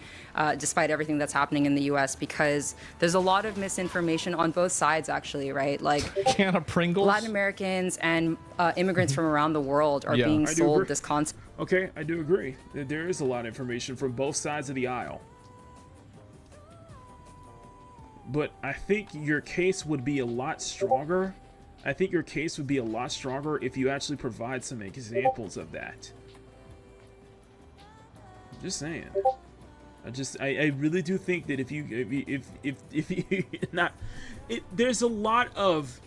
despite everything that's happening in the U.S., because there's a lot of misinformation on both sides, actually, right? Like, can of Pringles? Latin Americans and immigrants from around the world are being sold this concept. Okay, I do agree. There is a lot of information from both sides of the aisle. But I think your case would be a lot stronger. I think your case would be a lot stronger if you actually provide some examples of that. Just saying. I really do think that if you not there's a lot of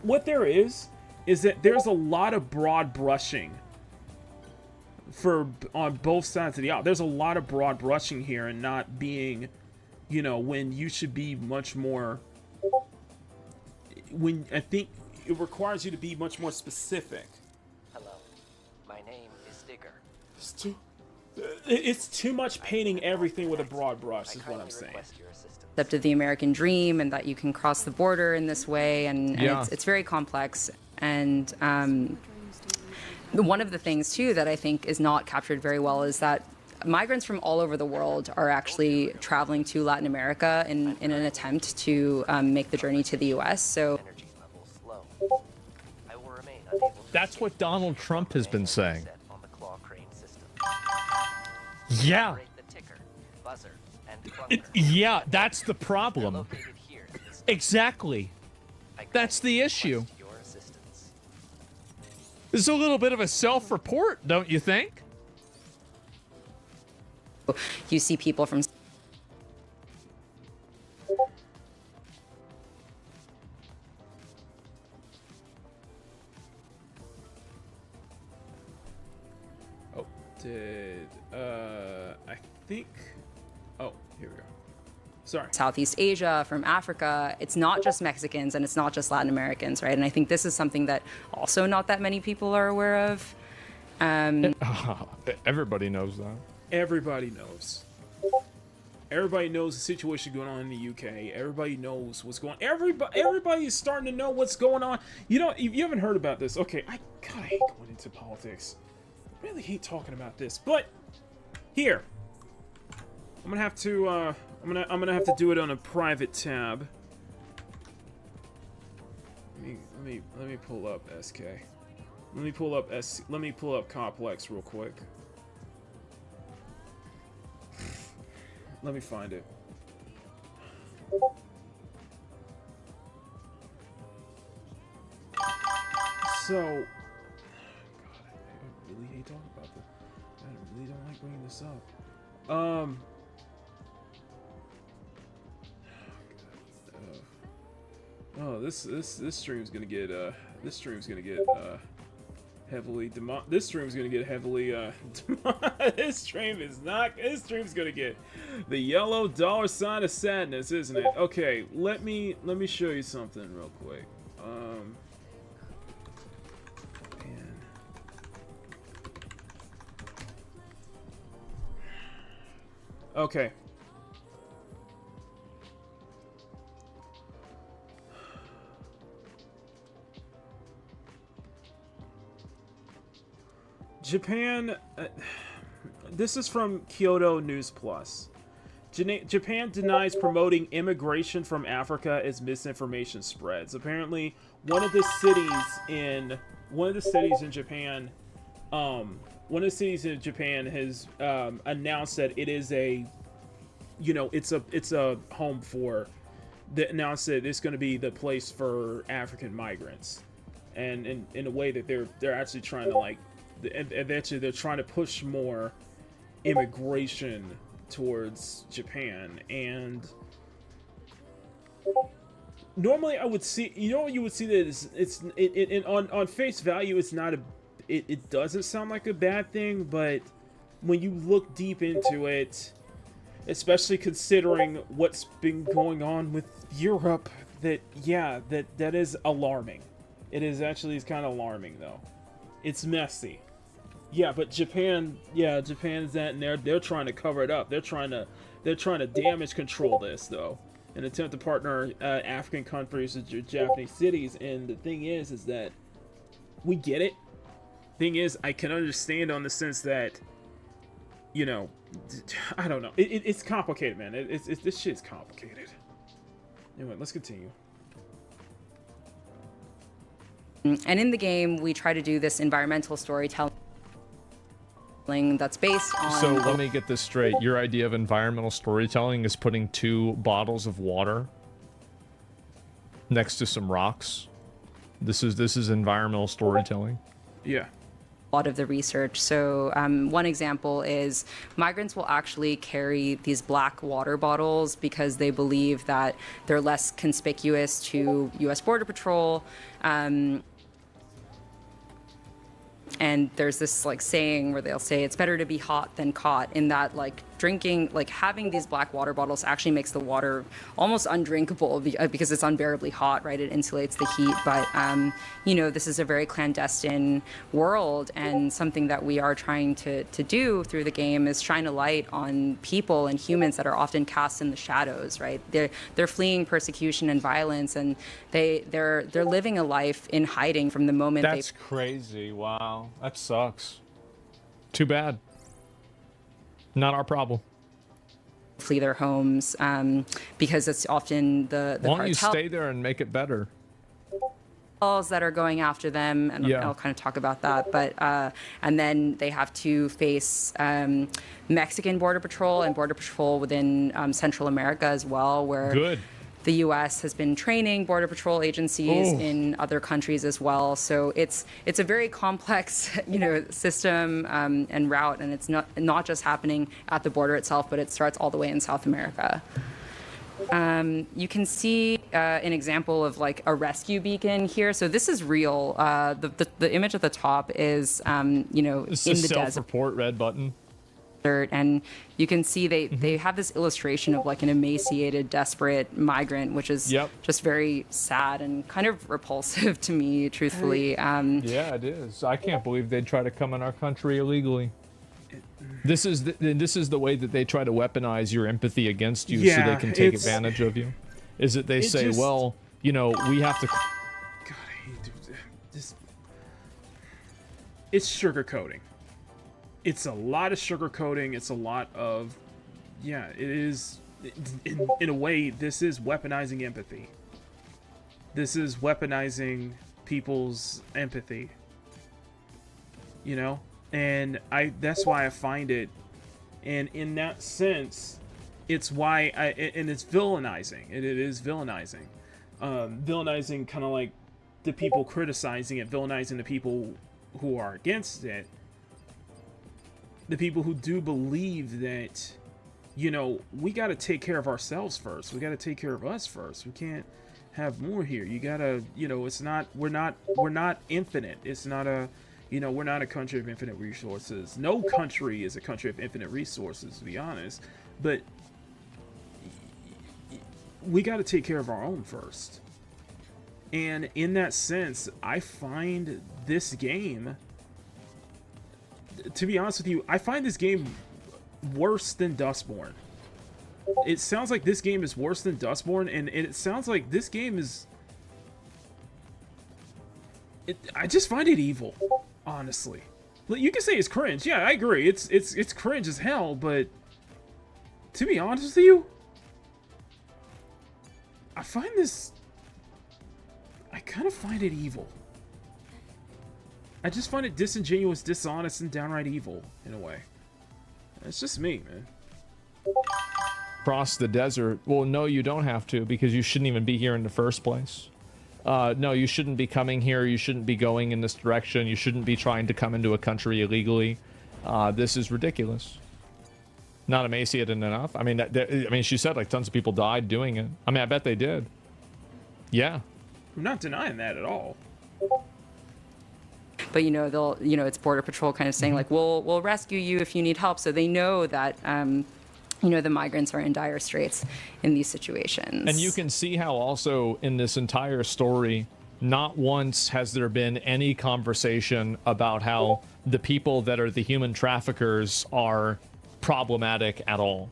what there is that there's a lot of broad brushing on both sides of the aisle. There's a lot of broad brushing here and not being, you know, when you should be much more, when I think it requires you to be much more specific. Hello, my name is Digger. It's too much painting everything with a broad brush is what I'm saying. Concept of the American dream and that you can cross the border in this way, and it's very complex. And one of the things too that I think is not captured very well is that migrants from all over the world are actually traveling to Latin America in an attempt to make the journey to the U.S. So that's what Donald Trump has been saying. Yeah. Yeah, that's the problem. Exactly. That's the issue. This is a little bit of a self-report, don't you think? You see people from I think, oh, here we go. Sorry. Southeast Asia, from Africa. It's not just Mexicans and it's not just Latin Americans, right? And I think this is something that also not that many people are aware of. Everybody knows that. Everybody knows. Everybody knows the situation going on in the UK. Everybody knows what's going on. Everybody is starting to know what's going on. You know, if you haven't heard about this, okay, I kind of hate going into politics. I really hate talking about this, but here, I'm gonna have to I'm gonna have to do it on a private tab. Let me pull up SK. Let me pull up Complex real quick. Let me find it. So, God, I really hate talking about this. I really don't like bringing this up. Oh, this stream's gonna get heavily this stream's gonna get heavily this stream's gonna get the yellow dollar sign of sadness, isn't it? Okay, let me show you something real quick. Okay. Japan, this is from Kyoto News Plus. Japan denies promoting immigration from Africa as misinformation spreads. Apparently, one of the cities in Japan has announced that it is a, you know, it's a home for, that announced that it's going to be the place for African migrants, and in a way that they're actually trying to, like, eventually they're trying to push more immigration towards Japan. And normally I would see, you know, you would see that on face value it's not it doesn't sound like a bad thing, but when you look deep into it, especially considering what's been going on with Europe, that is alarming. It is actually kind of alarming, though. It's messy. Yeah, but Japan's that, and they're trying to cover it up. They're trying to they're trying to damage control this though, and attempt to partner African countries with Japanese cities. And the thing is that we get it. Thing is, I can understand on the sense that, you know, I don't know. It's complicated, man. This shit's complicated. Anyway, let's continue. And in the game, we try to do this environmental storytelling that's based on... So let me get this straight. Your idea of environmental storytelling is putting 2 bottles of water next to some rocks. This is environmental storytelling. Yeah. A lot of the research. So one example is migrants will actually carry these black water bottles because they believe that they're less conspicuous to U.S. Border Patrol. And there's this like saying where they'll say it's better to be hot than caught, in that like drinking, like having these black water bottles actually makes the water almost undrinkable because it's unbearably hot, right? It insulates the heat. But, you know, this is a very clandestine world, and something that we are trying to do through the game is shine a light on people and humans that are often cast in the shadows, right? They're fleeing persecution and violence, and they're living a life in hiding from the moment That's crazy. Wow. That sucks. Too bad. Not our problem. Flee their homes because it's often the Why don't you cartel stay there and make it better? that are going after them, and Yeah. I'll kind of talk about that. But and then they have to face Mexican Border Patrol and Border Patrol within Central America as well, where Good. the U.S. has been training Border Patrol agencies Oh. in other countries as well. So it's a very complex, system and route, and it's not just happening at the border itself, but it starts all the way in South America. You can see an example of like a rescue beacon here. So this is real. The image at the top is, in the desert. Self-report red button. And you can see they have this illustration of like an emaciated, desperate migrant, which is just very sad and kind of repulsive to me, truthfully. Yeah, it is. I can't believe they'd try to come in our country illegally. This is the way that they try to weaponize your empathy against you, so they can take advantage of you. Is that they say, well, we have to. God, I hate this. It's sugarcoating. It's a lot of sugarcoating. It's a lot of, it is. In a way, this is weaponizing empathy. This is weaponizing people's empathy. And that's why I find it, and in that sense, it's why and it's villainizing. It is villainizing. Villainizing kind of like the people criticizing it, villainizing the people who are against it. The people who do believe that, we got to take care of ourselves first. We got to take care of us first. We can't have more here. You got to, it's not, we're not infinite. It's not we're not a country of infinite resources. No country is a country of infinite resources, to be honest. But we got to take care of our own first. And in that sense, I find this game, to be honest with you, I find this game worse than Dustborn. It sounds like this game is worse than Dustborn, and it sounds like this game is... I just find it evil, honestly. You can say it's cringe. Yeah, I agree. It's cringe as hell, but to be honest with you, I kind of find it evil. I just find it disingenuous, dishonest, and downright evil, in a way. It's just me, man. Cross the desert. Well, no, you don't have to, because you shouldn't even be here in the first place. No, you shouldn't be coming here. You shouldn't be going in this direction. You shouldn't be trying to come into a country illegally. This is ridiculous. Not emaciated enough. I mean, she said like tons of people died doing it. I mean, I bet they did. Yeah. I'm not denying that at all. But they'll it's Border Patrol kind of saying like we'll rescue you if you need help, so they know that the migrants are in dire straits in these situations. And you can see how also in this entire story, not once has there been any conversation about how the people that are the human traffickers are problematic at all.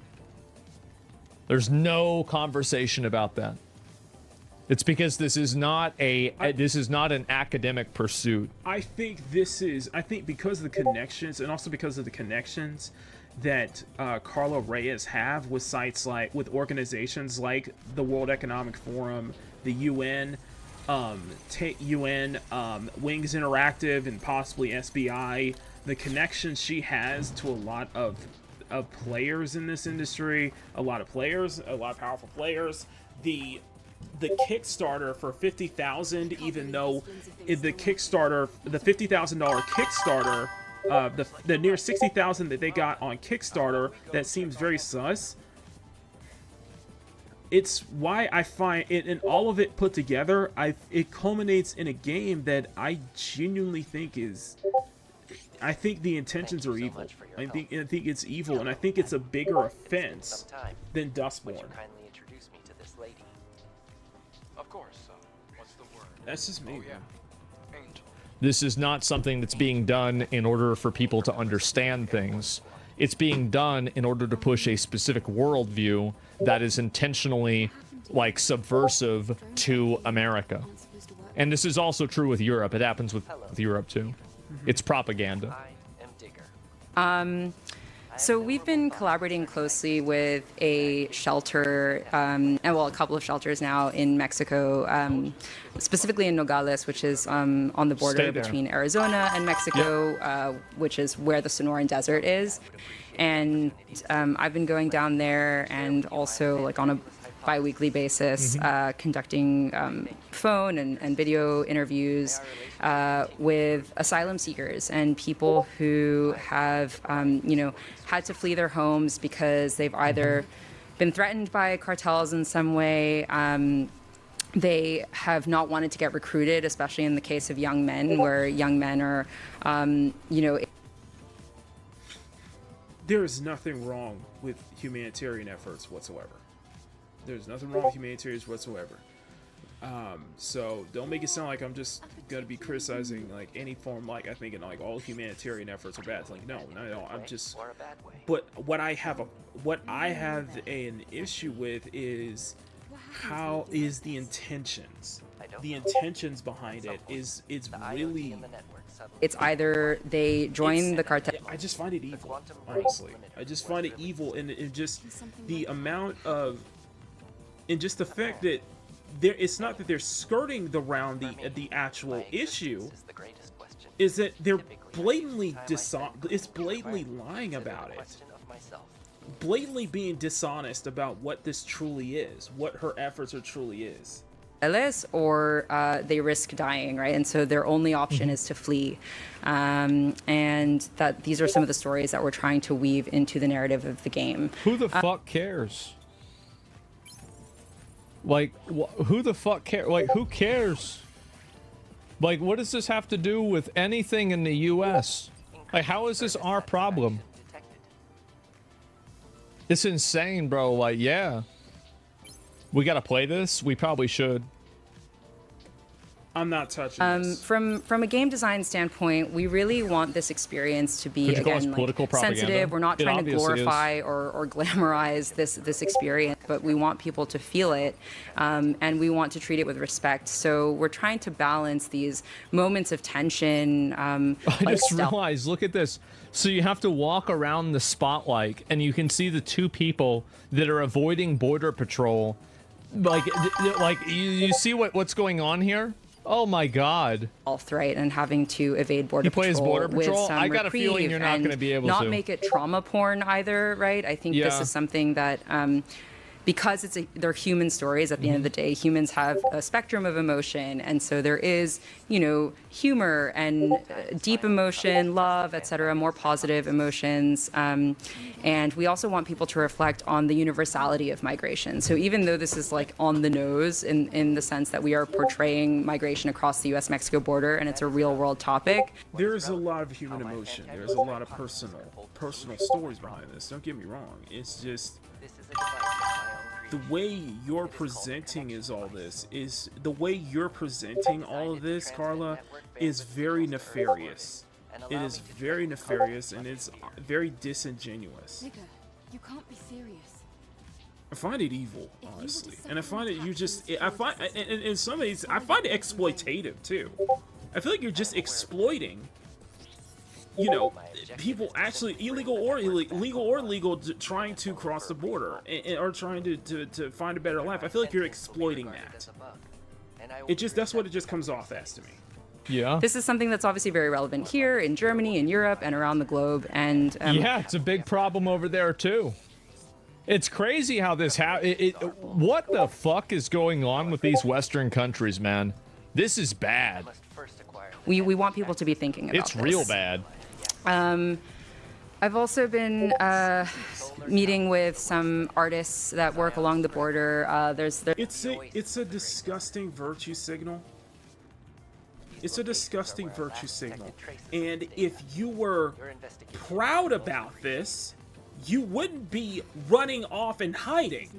There's no conversation about that. It's because this is not an academic pursuit. I think because of the connections, and also because of the connections that Carla Reyes have with sites like, with organizations like the World Economic Forum, the UN, Wings Interactive, and possibly SBI, the connections she has to a lot of players in this industry, a lot of powerful players. The Kickstarter for 50,000, even though the Kickstarter, the $50,000 Kickstarter, the near 60,000 that they got on Kickstarter, that seems very sus. It's why I find it, and all of it put together, it culminates in a game that I genuinely think is. I think the intentions are evil. I think it's evil, and I think it's a bigger offense than Dustborn. Of course. What's the word? That's just me. This is not something that's being done in order for people to understand things. It's being done in order to push a specific worldview that is intentionally, like, subversive to America. And this is also true with Europe. It happens with Europe, too. It's propaganda. So we've been collaborating closely with a shelter, and well, a couple of shelters now in Mexico, specifically in Nogales, which is on the border between Arizona and Mexico, which is where the Sonoran Desert is. And I've been going down there and also, like, on a bi-weekly basis, conducting phone and video interviews with asylum seekers and people who have, had to flee their homes because they've either been threatened by cartels in some way, they have not wanted to get recruited, especially in the case of young men, where young men are, There is nothing wrong with humanitarian efforts whatsoever. There's nothing wrong with humanitarians whatsoever. So don't make it sound like I'm just gonna be criticizing like any form, like I think like all humanitarian efforts are bad. It's like no, I'm just. But what I have an issue with is how is the intentions. The intentions behind it is really. It's either they join the cartel. I just find it evil, honestly. I just find it evil, and just the amount of. And just the fact that it's not that they're skirting around the actual issue, is that they're blatantly blatantly lying about it, blatantly being dishonest about what this truly is, what her efforts are truly is. Or they risk dying, right? And so their only option is to flee. And that these are some of the stories that we're trying to weave into the narrative of the game. Who the fuck cares? Like, who the fuck cares? Like, who cares? Like, what does this have to do with anything in the U.S.? Like, how is this our problem? It's insane, bro. Like, yeah. We gotta play this? We probably should. I'm not touching this. From a game design standpoint, we really want this experience to be, again, like, sensitive. We're not trying to glorify or glamorize this experience, but we want people to feel it, and we want to treat it with respect. So we're trying to balance these moments of tension. I just realized, look at this. So you have to walk around the spotlight, and you can see the two people that are avoiding border patrol. Like you see what's going on here? Oh my God! Right, and having to evade border patrol. He plays border patrol. With some I got a feeling you're not going to be able to. Not make it trauma porn either, right? I think this is something that. Because they're human stories at the end of the day. Humans have a spectrum of emotion, and so there is, humor and deep emotion, love, etc., more positive emotions. And we also want people to reflect on the universality of migration. So even though this is like on the nose in the sense that we are portraying migration across the U.S.-Mexico border, and it's a real-world topic. There is a lot of human emotion. There's a lot of personal stories behind this. Don't get me wrong. It's just. The way you're presenting all of this, Carla, is very nefarious. It is very nefarious, and it's very disingenuous. Nigga, you can't be serious. I find it evil, honestly, and I find it I find in some ways I find it exploitative too. I feel like you're just exploiting, you know, people actually illegal or legal trying to cross the border or trying to find a better life. I feel like you're exploiting that. That's what it just comes off as to me. Yeah. This is something that's obviously very relevant here in Germany, in Europe, and around the globe. And yeah, it's a big problem over there too. It's crazy how this what the fuck is going on with these Western countries, man? This is bad. We want people to be thinking about it's real bad. I've also been meeting with some artists that work along the border. It's a disgusting virtue signal. It's a disgusting virtue signal. And if you were proud about this, you wouldn't be running off and hiding.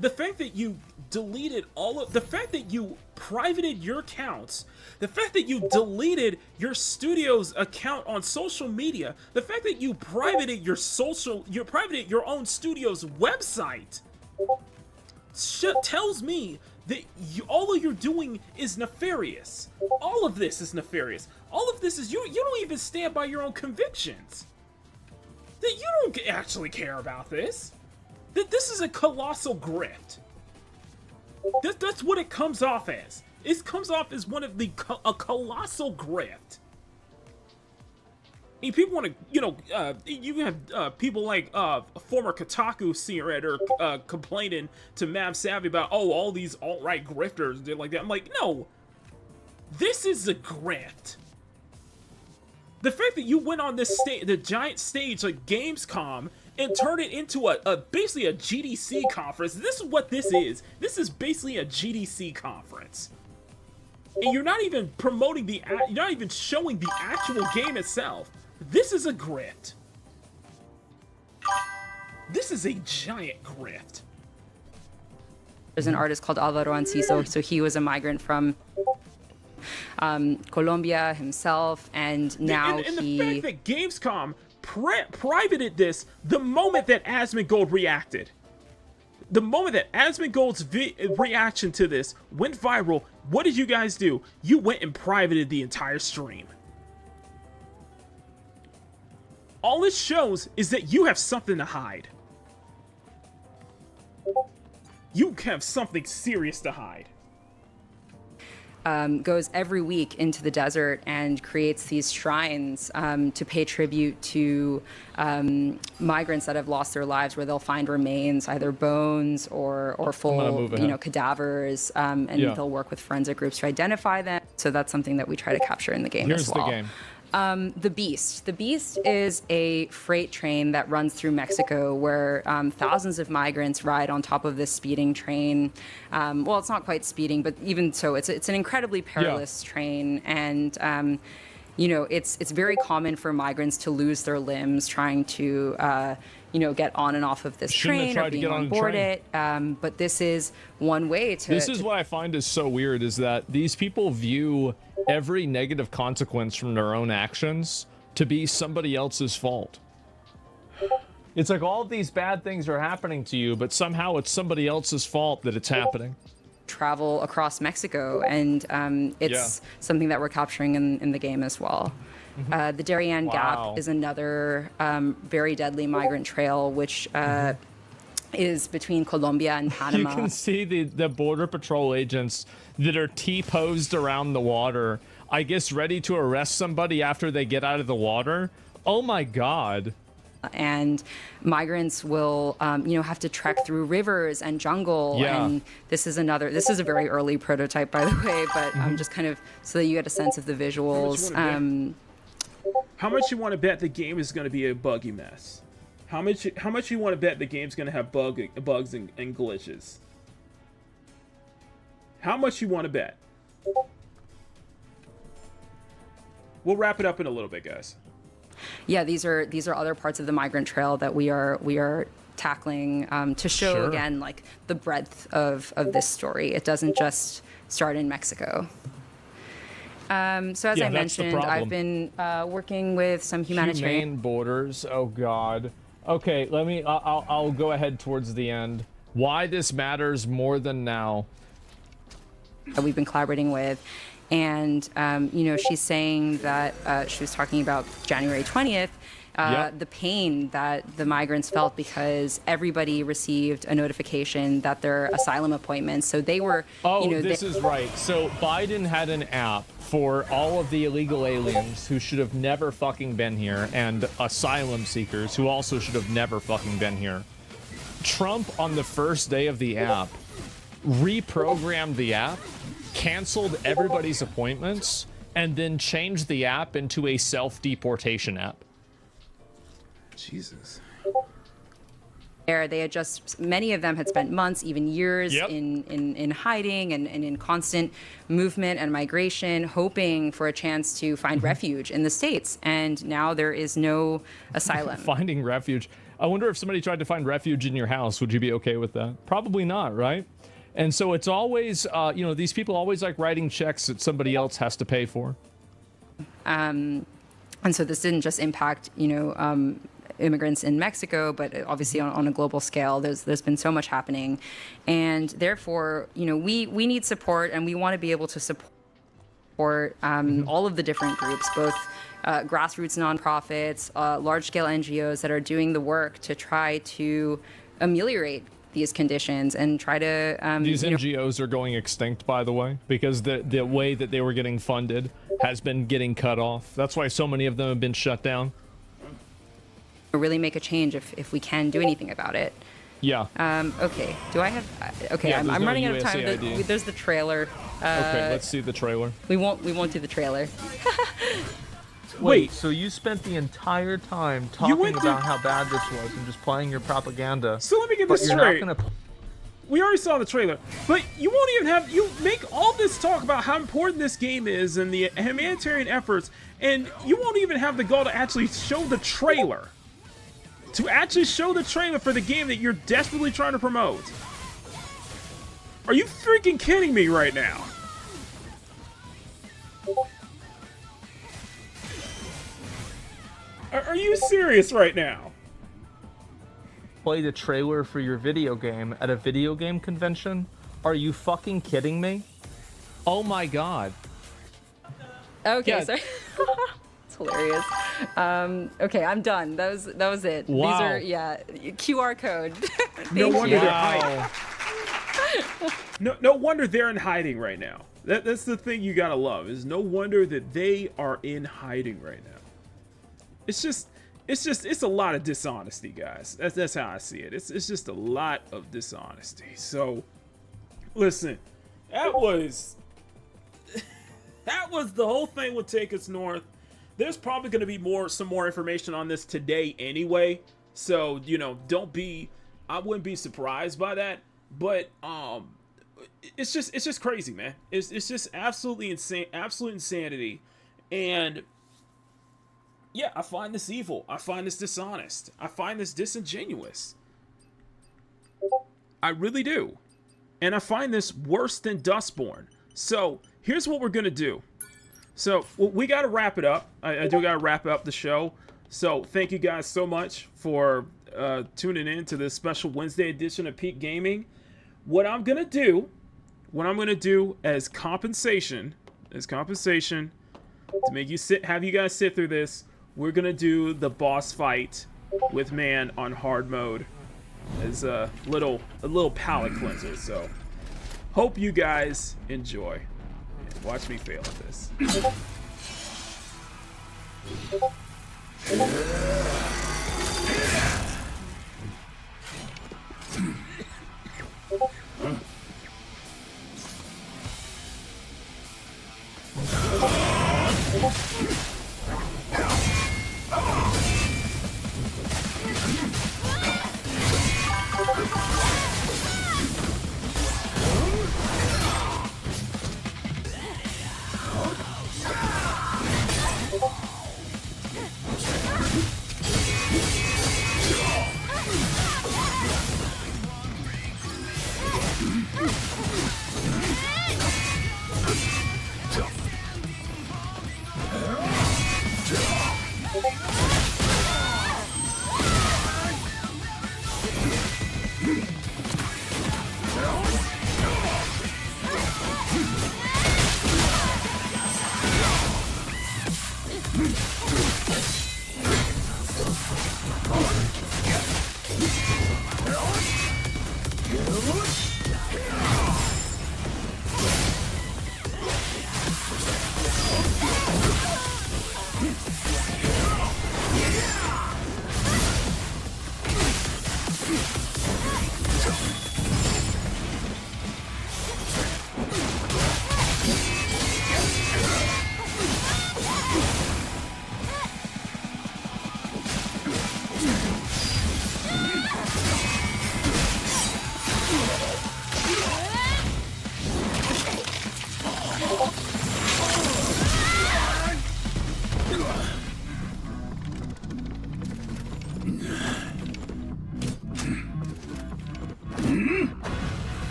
The fact that you deleted the fact that you privated your accounts, the fact that you deleted your studio's account on social media, the fact that you privated your own studio's website, tells me that all you're doing is nefarious. All of this is nefarious. All of this is you don't even stand by your own convictions. That you don't actually care about this. That this is a colossal grift. That's what it comes off as. It comes off as a colossal grift. I mean, people want to, you have people like former Kotaku senior complaining to Mav Savvy about, all these alt-right grifters did like that. I'm like, no, this is a grift. The fact that you went on this the giant stage like Gamescom and turned it into basically a GDC conference. This is what this is. This is basically a GDC conference. And you're not even promoting you're not even showing the actual game itself. This is a grift. This is a giant grift. There's an artist called Alvaro Anciso, so he was a migrant from Colombia himself, and now and the fact that Gamescom privated this the moment that Asmongold reacted. The moment that Asmongold's reaction to this went viral, what did you guys do? You went and privated the entire stream. All it shows is that you have something to hide. You have something serious to hide. Goes every week into the desert and creates these shrines to pay tribute to migrants that have lost their lives, where they'll find remains, either bones or full cadavers, and they'll work with forensic groups to identify them. So that's something that we try to capture in the game as well. Here's the game. The Beast. The Beast is a freight train that runs through Mexico where thousands of migrants ride on top of this speeding train. Well, it's not quite speeding, but even so, it's an incredibly perilous train. And, it's very common for migrants to lose their limbs trying to, get on and off of this train or being on board it. But this is one way to... This is what I find is so weird, is that these people view every negative consequence from their own actions to be somebody else's fault. It's like all of these bad things are happening to you, but somehow it's somebody else's fault that it's happening. Travel across Mexico, and it's something that we're capturing in the game as well. The Darien Gap is another very deadly migrant trail, which is between Colombia and Panama. You can see the Border Patrol agents that are T-posed around the water, I guess ready to arrest somebody after they get out of the water. Oh my God. And migrants will, have to trek through rivers and jungle. Yeah. And this is a very early prototype, by the way, but just kind of so that you get a sense of the visuals. How much you want to bet the game is going to be a buggy mess? How much you want to bet the game's going to have bugs and glitches? How much you want to bet? We'll wrap it up in a little bit, guys. Yeah, these are other parts of the migrant trail that we are tackling to show again like the breadth of this story. It doesn't just start in Mexico. So as I mentioned, I've been working with some humanitarian borders. Oh God. Okay, let me. I'll go ahead towards the end. Why this matters more than now. That we've been collaborating with. And, you know, she's saying that she was talking about January 20th, the pain that the migrants felt because everybody received a notification that their asylum appointments. So they were, Oh, you know, this is right. So Biden had an app for all of the illegal aliens who should have never fucking been here and asylum seekers who also should have never fucking been here. Trump, on the first day of the app, reprogrammed the app, canceled everybody's appointments, and then changed the app into a self-deportation app. Jesus. They had just, many of them had spent months, even years in hiding and in constant movement and migration, hoping for a chance to find refuge in the States. And now there is no asylum. Finding refuge. I wonder if somebody tried to find refuge in your house, would you be okay with that? Probably not, right? And so it's always, you know, these people always like writing checks that somebody else has to pay for. And so this didn't just impact, you know, immigrants in Mexico, but obviously on a global scale, there's been so much happening. And therefore, you know, we need support, and we want to be able to support all of the different groups, both grassroots nonprofits, large-scale NGOs that are doing the work to try to ameliorate these conditions and try to these NGOs are going extinct, by the way, because the way that they were getting funded has been getting cut off. That's why so many of them have been shut down. Really make a change if we can do anything about it. Yeah. Okay. Do I have? Okay. Yeah, I'm no running out of time. USAID. There's the trailer. Okay, let's see the trailer. We won't do the trailer. Wait, so you spent the entire time talking about how bad this was and just playing your propaganda. So let me get this straight. We already saw the trailer, but you won't even have, you make all this talk about how important this game is and the humanitarian efforts, and you won't even have the goal to actually show the trailer. To actually show the trailer for the game that you're desperately trying to promote. Are you freaking kidding me right now? Are you serious right now? Play the trailer for your video game at a video game convention? Are you fucking kidding me? Oh my god. Okay, sorry. It's hilarious. Okay, I'm done. That was it. Wow. These are QR code. No wonder they're hiding. No wonder they're in hiding right now. That's the thing you gotta love, is no wonder that they are in hiding right now. It's a lot of dishonesty, guys. That's how I see it. It's just a lot of dishonesty. So, listen, that was the whole thing with Take Us North. There's probably going to be some more information on this today anyway. So, you know, I wouldn't be surprised by that. But it's just crazy, man. It's just absolutely insane, absolute insanity. And yeah, I find this evil. I find this dishonest. I find this disingenuous. I really do. And I find this worse than Dustborn. So, here's what we're going to do. So, we got to wrap it up. I do got to wrap up the show. So, thank you guys so much for tuning in to this special Wednesday edition of Peak Gaming. What I'm going to do as compensation, to make you have you guys sit through this, we're gonna do the boss fight with man on hard mode as a little palate cleanser. So hope you guys enjoy. And watch me fail at this.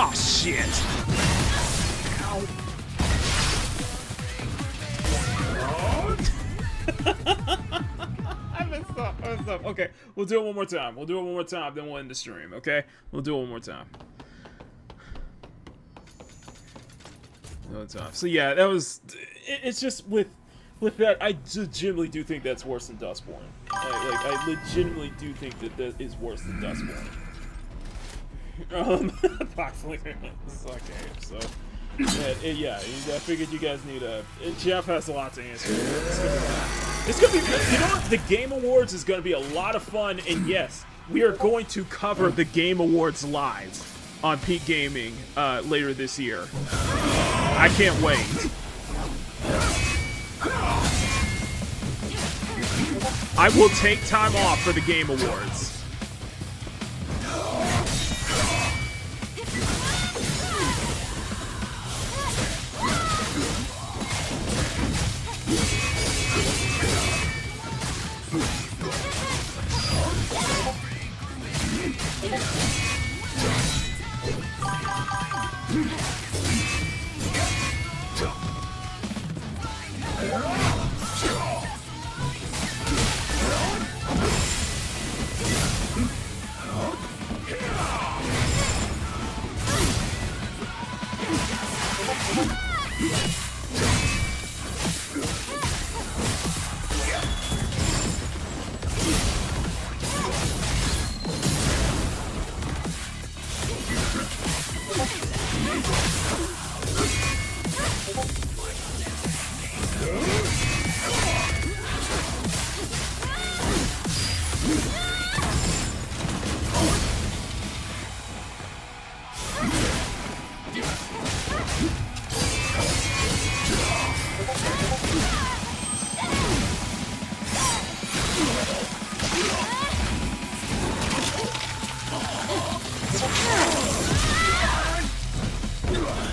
Oh shit! Ow. I messed up. Okay, we'll do it one more time. Then we'll end the stream. Okay, we'll do it one more time. So yeah, that was. It's just with that, I legitimately do think that's worse than Dustborn. I legitimately do think that is worse than Dustborn. Approximately. Okay, so yeah, I figured you guys need a. Jeff has a lot to answer. It's gonna be. You know what? The Game Awards is gonna be a lot of fun, and yes, we are going to cover the Game Awards live on Peak Gaming later this year. I can't wait. I will take time off for the Game Awards.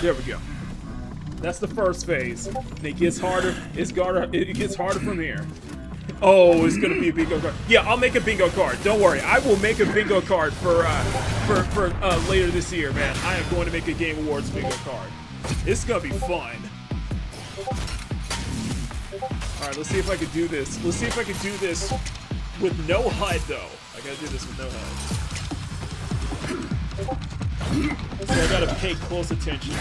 There we go. That's the first phase. It gets harder. It gets harder from here. Oh, it's gonna be a bingo card. Yeah, I'll make a bingo card. Don't worry. I will make a bingo card for later this year, man. I am going to make a Game Awards bingo card. It's gonna be fun. All right, let's see if I can do this. Let's see if I can do this with no HUD, though. I gotta do this with no HUD. So I gotta pay close attention.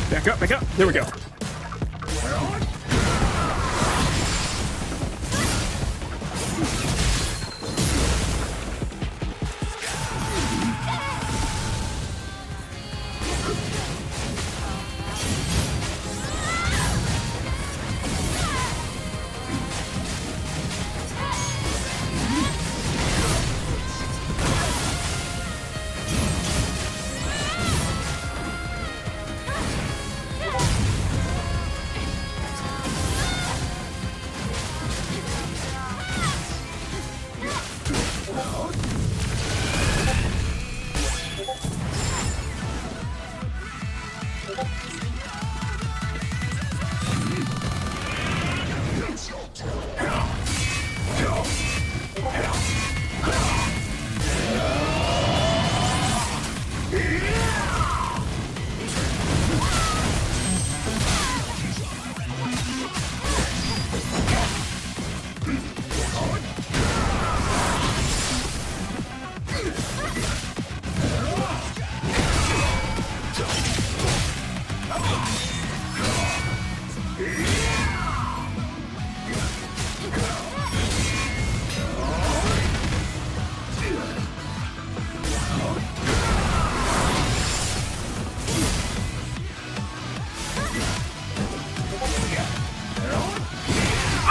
Back up, back up. There we go.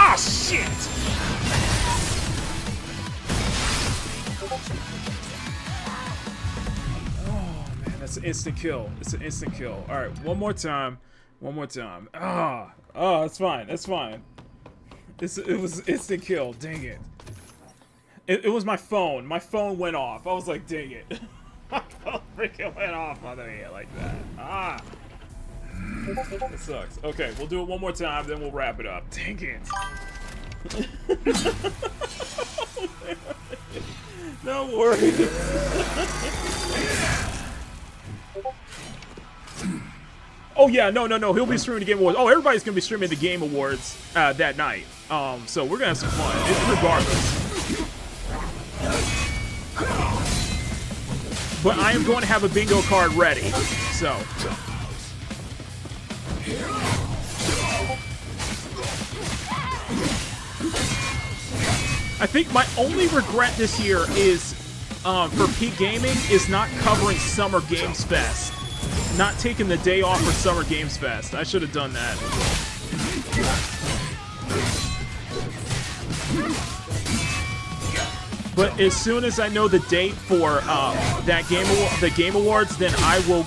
Ah, shit! Oh, man, that's an instant kill. It's an instant kill. All right, one more time. One more time. Ah, oh, that's fine. That's fine. It was instant kill. Dang it. It was my phone. My phone went off. I was like, dang it. My phone freaking went off on me like that. Ah. It sucks. Okay, we'll do it one more time, then we'll wrap it up. Dang it. No worries. Oh yeah, no. He'll be streaming the Game Awards. Oh, everybody's gonna be streaming the Game Awards that night. So we're gonna have some fun, regardless. But I am going to have a bingo card ready. So. I think my only regret this year is, for Peak Gaming, is not covering Summer Games Fest. Not taking the day off for Summer Games Fest. I should have done that. But as soon as I know the date for the Game Awards, then I will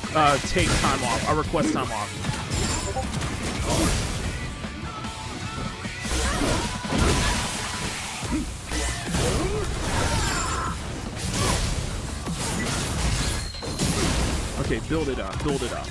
take time off. I'll request time off. Okay, build it up, build it up.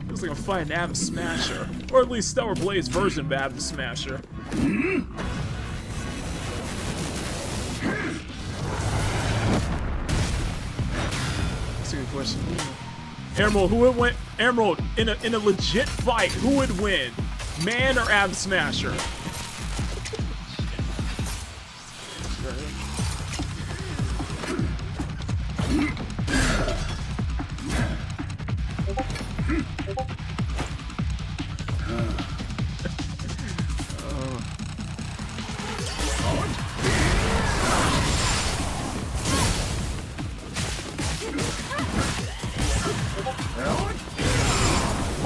Looks like I'm fighting Atom Smasher. Or at least Stellar Blade's version of Atom Smasher. That's a good question. Emerald, who would win? Emerald, in a legit fight, who would win? Man or Atom Smasher?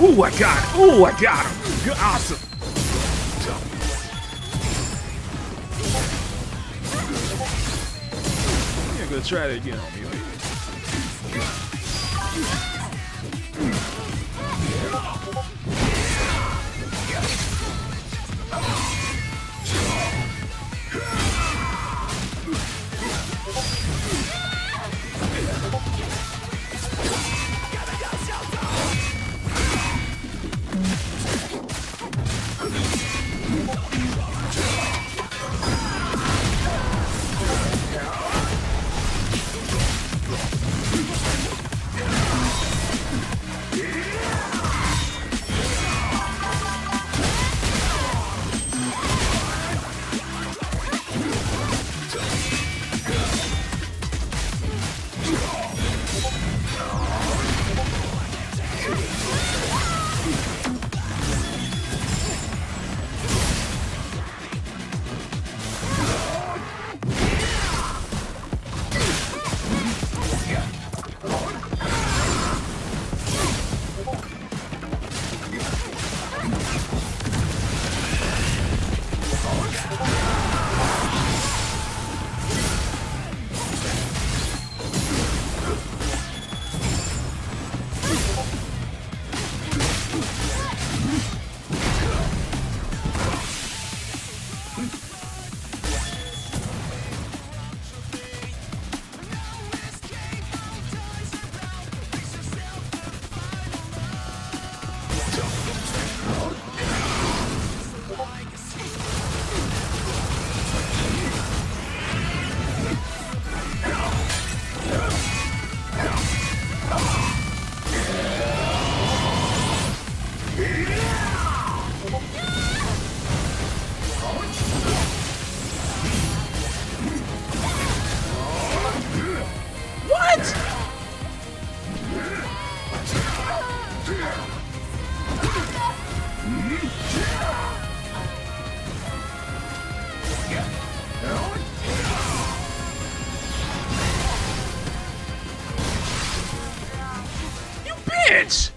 Ooh, I got him. Ooh, I got him. Good, awesome. gonna try that again on me. Wait. Bitch!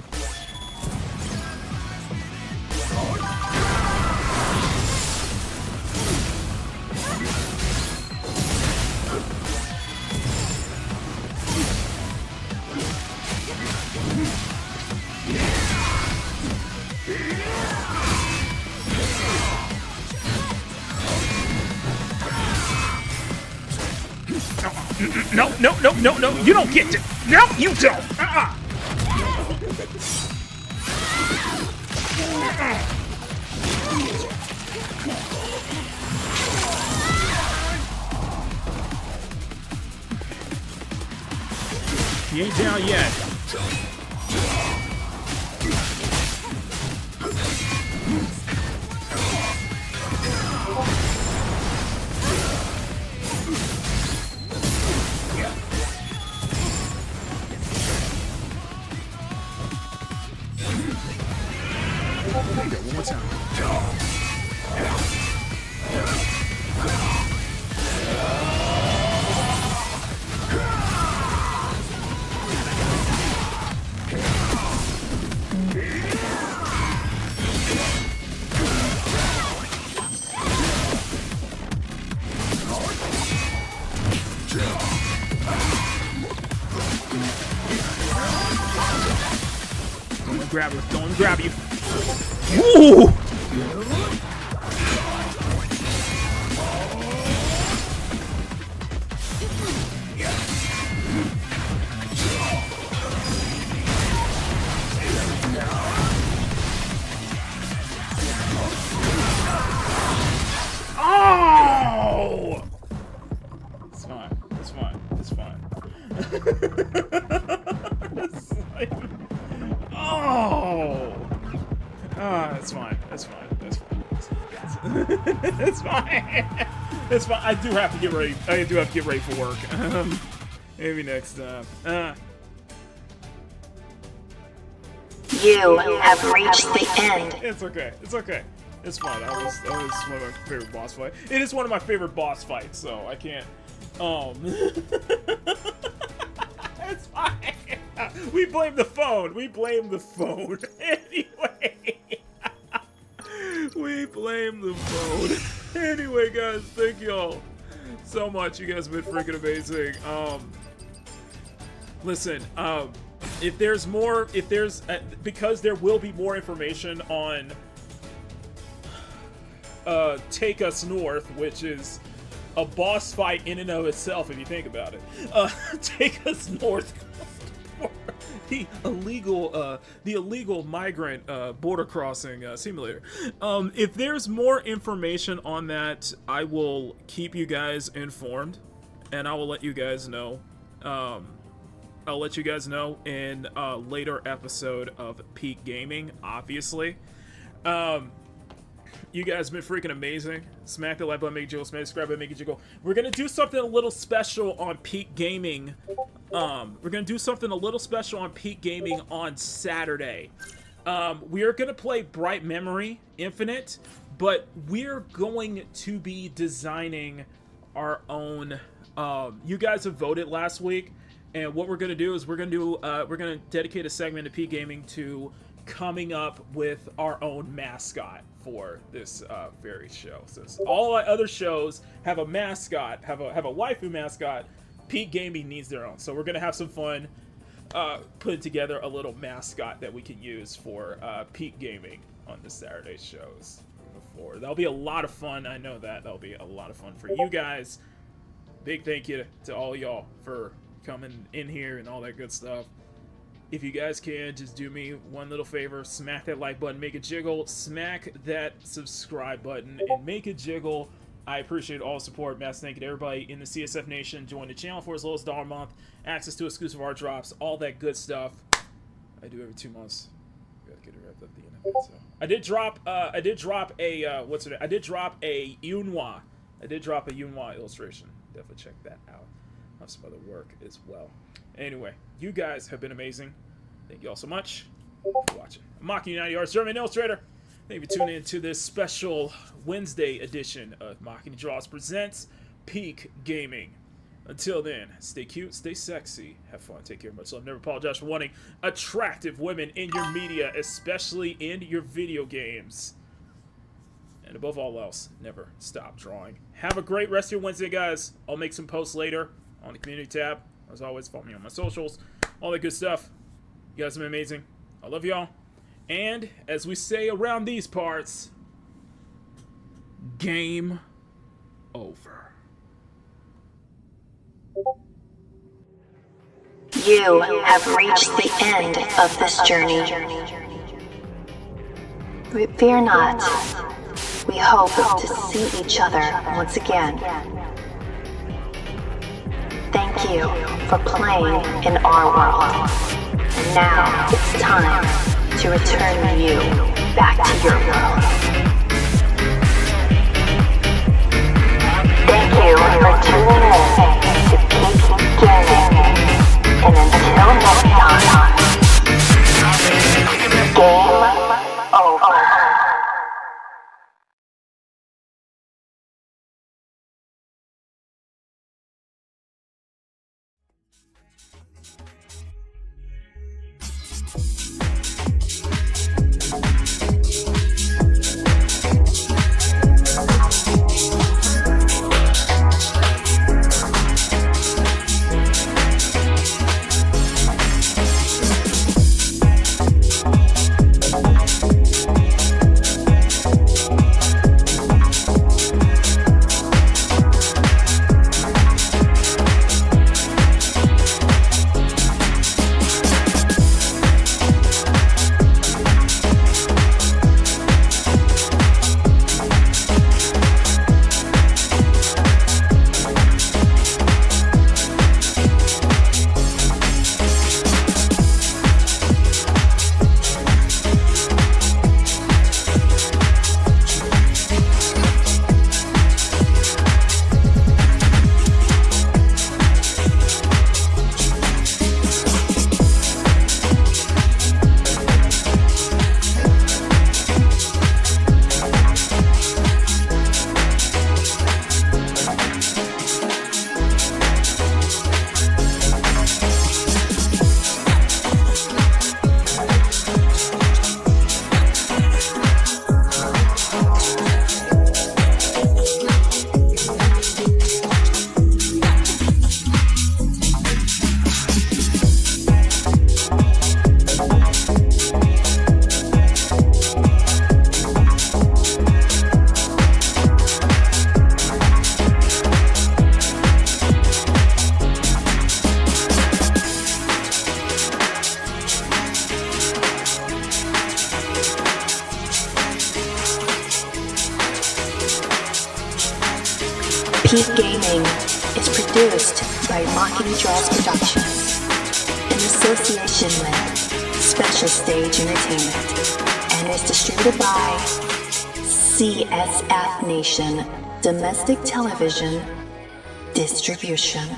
No, no, no, no, no, you don't get to. No, you don't. He ain't down yet. One more time. Grab her, don't grab you. Woo! Oh! It's fine. It's fine. It's fine. It's like, oh! It's fine. It's fine. It's fine. It's fine. It's fine. I do have to get ready. I do have to get ready for work. Maybe next time. You have reached the end. It's okay. It's okay. It's fine. That was one of my favorite boss fights. It is one of my favorite boss fights, so I can't. It's fine. We blame the phone. We blame the phone. Anyway. We blame the phone. Anyway, guys, thank y'all. so much. You guys have been freaking amazing. Listen, if there's more, because there will be more information on Take Us North, which is a boss fight in and of itself, if you think about it. Take Us North. The illegal migrant border crossing simulator. If there's more information on that, I will keep you guys informed, and I will let you guys know. I'll let you guys know in a later episode of Peak Gaming, obviously. You guys have been freaking amazing. Smack the like button, make it jiggle. Smack the subscribe button, make it jiggle. We're gonna do something a little special on Peak Gaming. We're gonna do something a little special on Peak Gaming on Saturday. We are gonna play Bright Memory Infinite, but we're going to be designing our own. You guys have voted last week, and what we're gonna do is we're gonna dedicate a segment of Peak Gaming to coming up with our own mascot for this very show. Since all our other shows have a mascot, have a waifu mascot, Peak Gaming needs their own. So we're gonna have some fun putting together a little mascot that we can use for Peak Gaming on the Saturday shows. That'll be a lot of fun. I know that'll be a lot of fun for you guys. Big thank you to all y'all for coming in here and all that good stuff. If you guys can, just do me one little favor. Smack that like button, make it jiggle. Smack that subscribe button and make it jiggle. I appreciate all the support. Mass thank you to everybody in the CSF Nation. Join the channel for as low as $1 a month. Access to exclusive art drops. All that good stuff. I do every 2 months. Gotta get it wrapped up at the end of it. So I did drop a what's it? I did drop a Yunhua. Illustration. Definitely check that out. I have some other work as well. Anyway, you guys have been amazing. Thank you all so much for watching. I'm Makini, 90 Arts German Illustrator. Thank you for tuning in to this special Wednesday edition of Makini Draws Presents Peak Gaming. Until then, stay cute, stay sexy, have fun, take care, much love. Never apologize for wanting attractive women in your media, especially in your video games. And above all else, never stop drawing. Have a great rest of your Wednesday, guys. I'll make some posts later on the community tab. As always, follow me on my socials, all that good stuff. You guys have been amazing. I love y'all. And as we say around these parts, game over. You have reached the end of this journey. Fear not. We hope to see each other once again. Thank you for playing in our world. And now it's time to return you back to your world. Thank you for tuning in to Peak Gaming. And until next time, game over. Geek Gaming is produced by Makini Draws Productions in association with Special Stage Entertainment and is distributed by CSF Nation Domestic Television Distribution.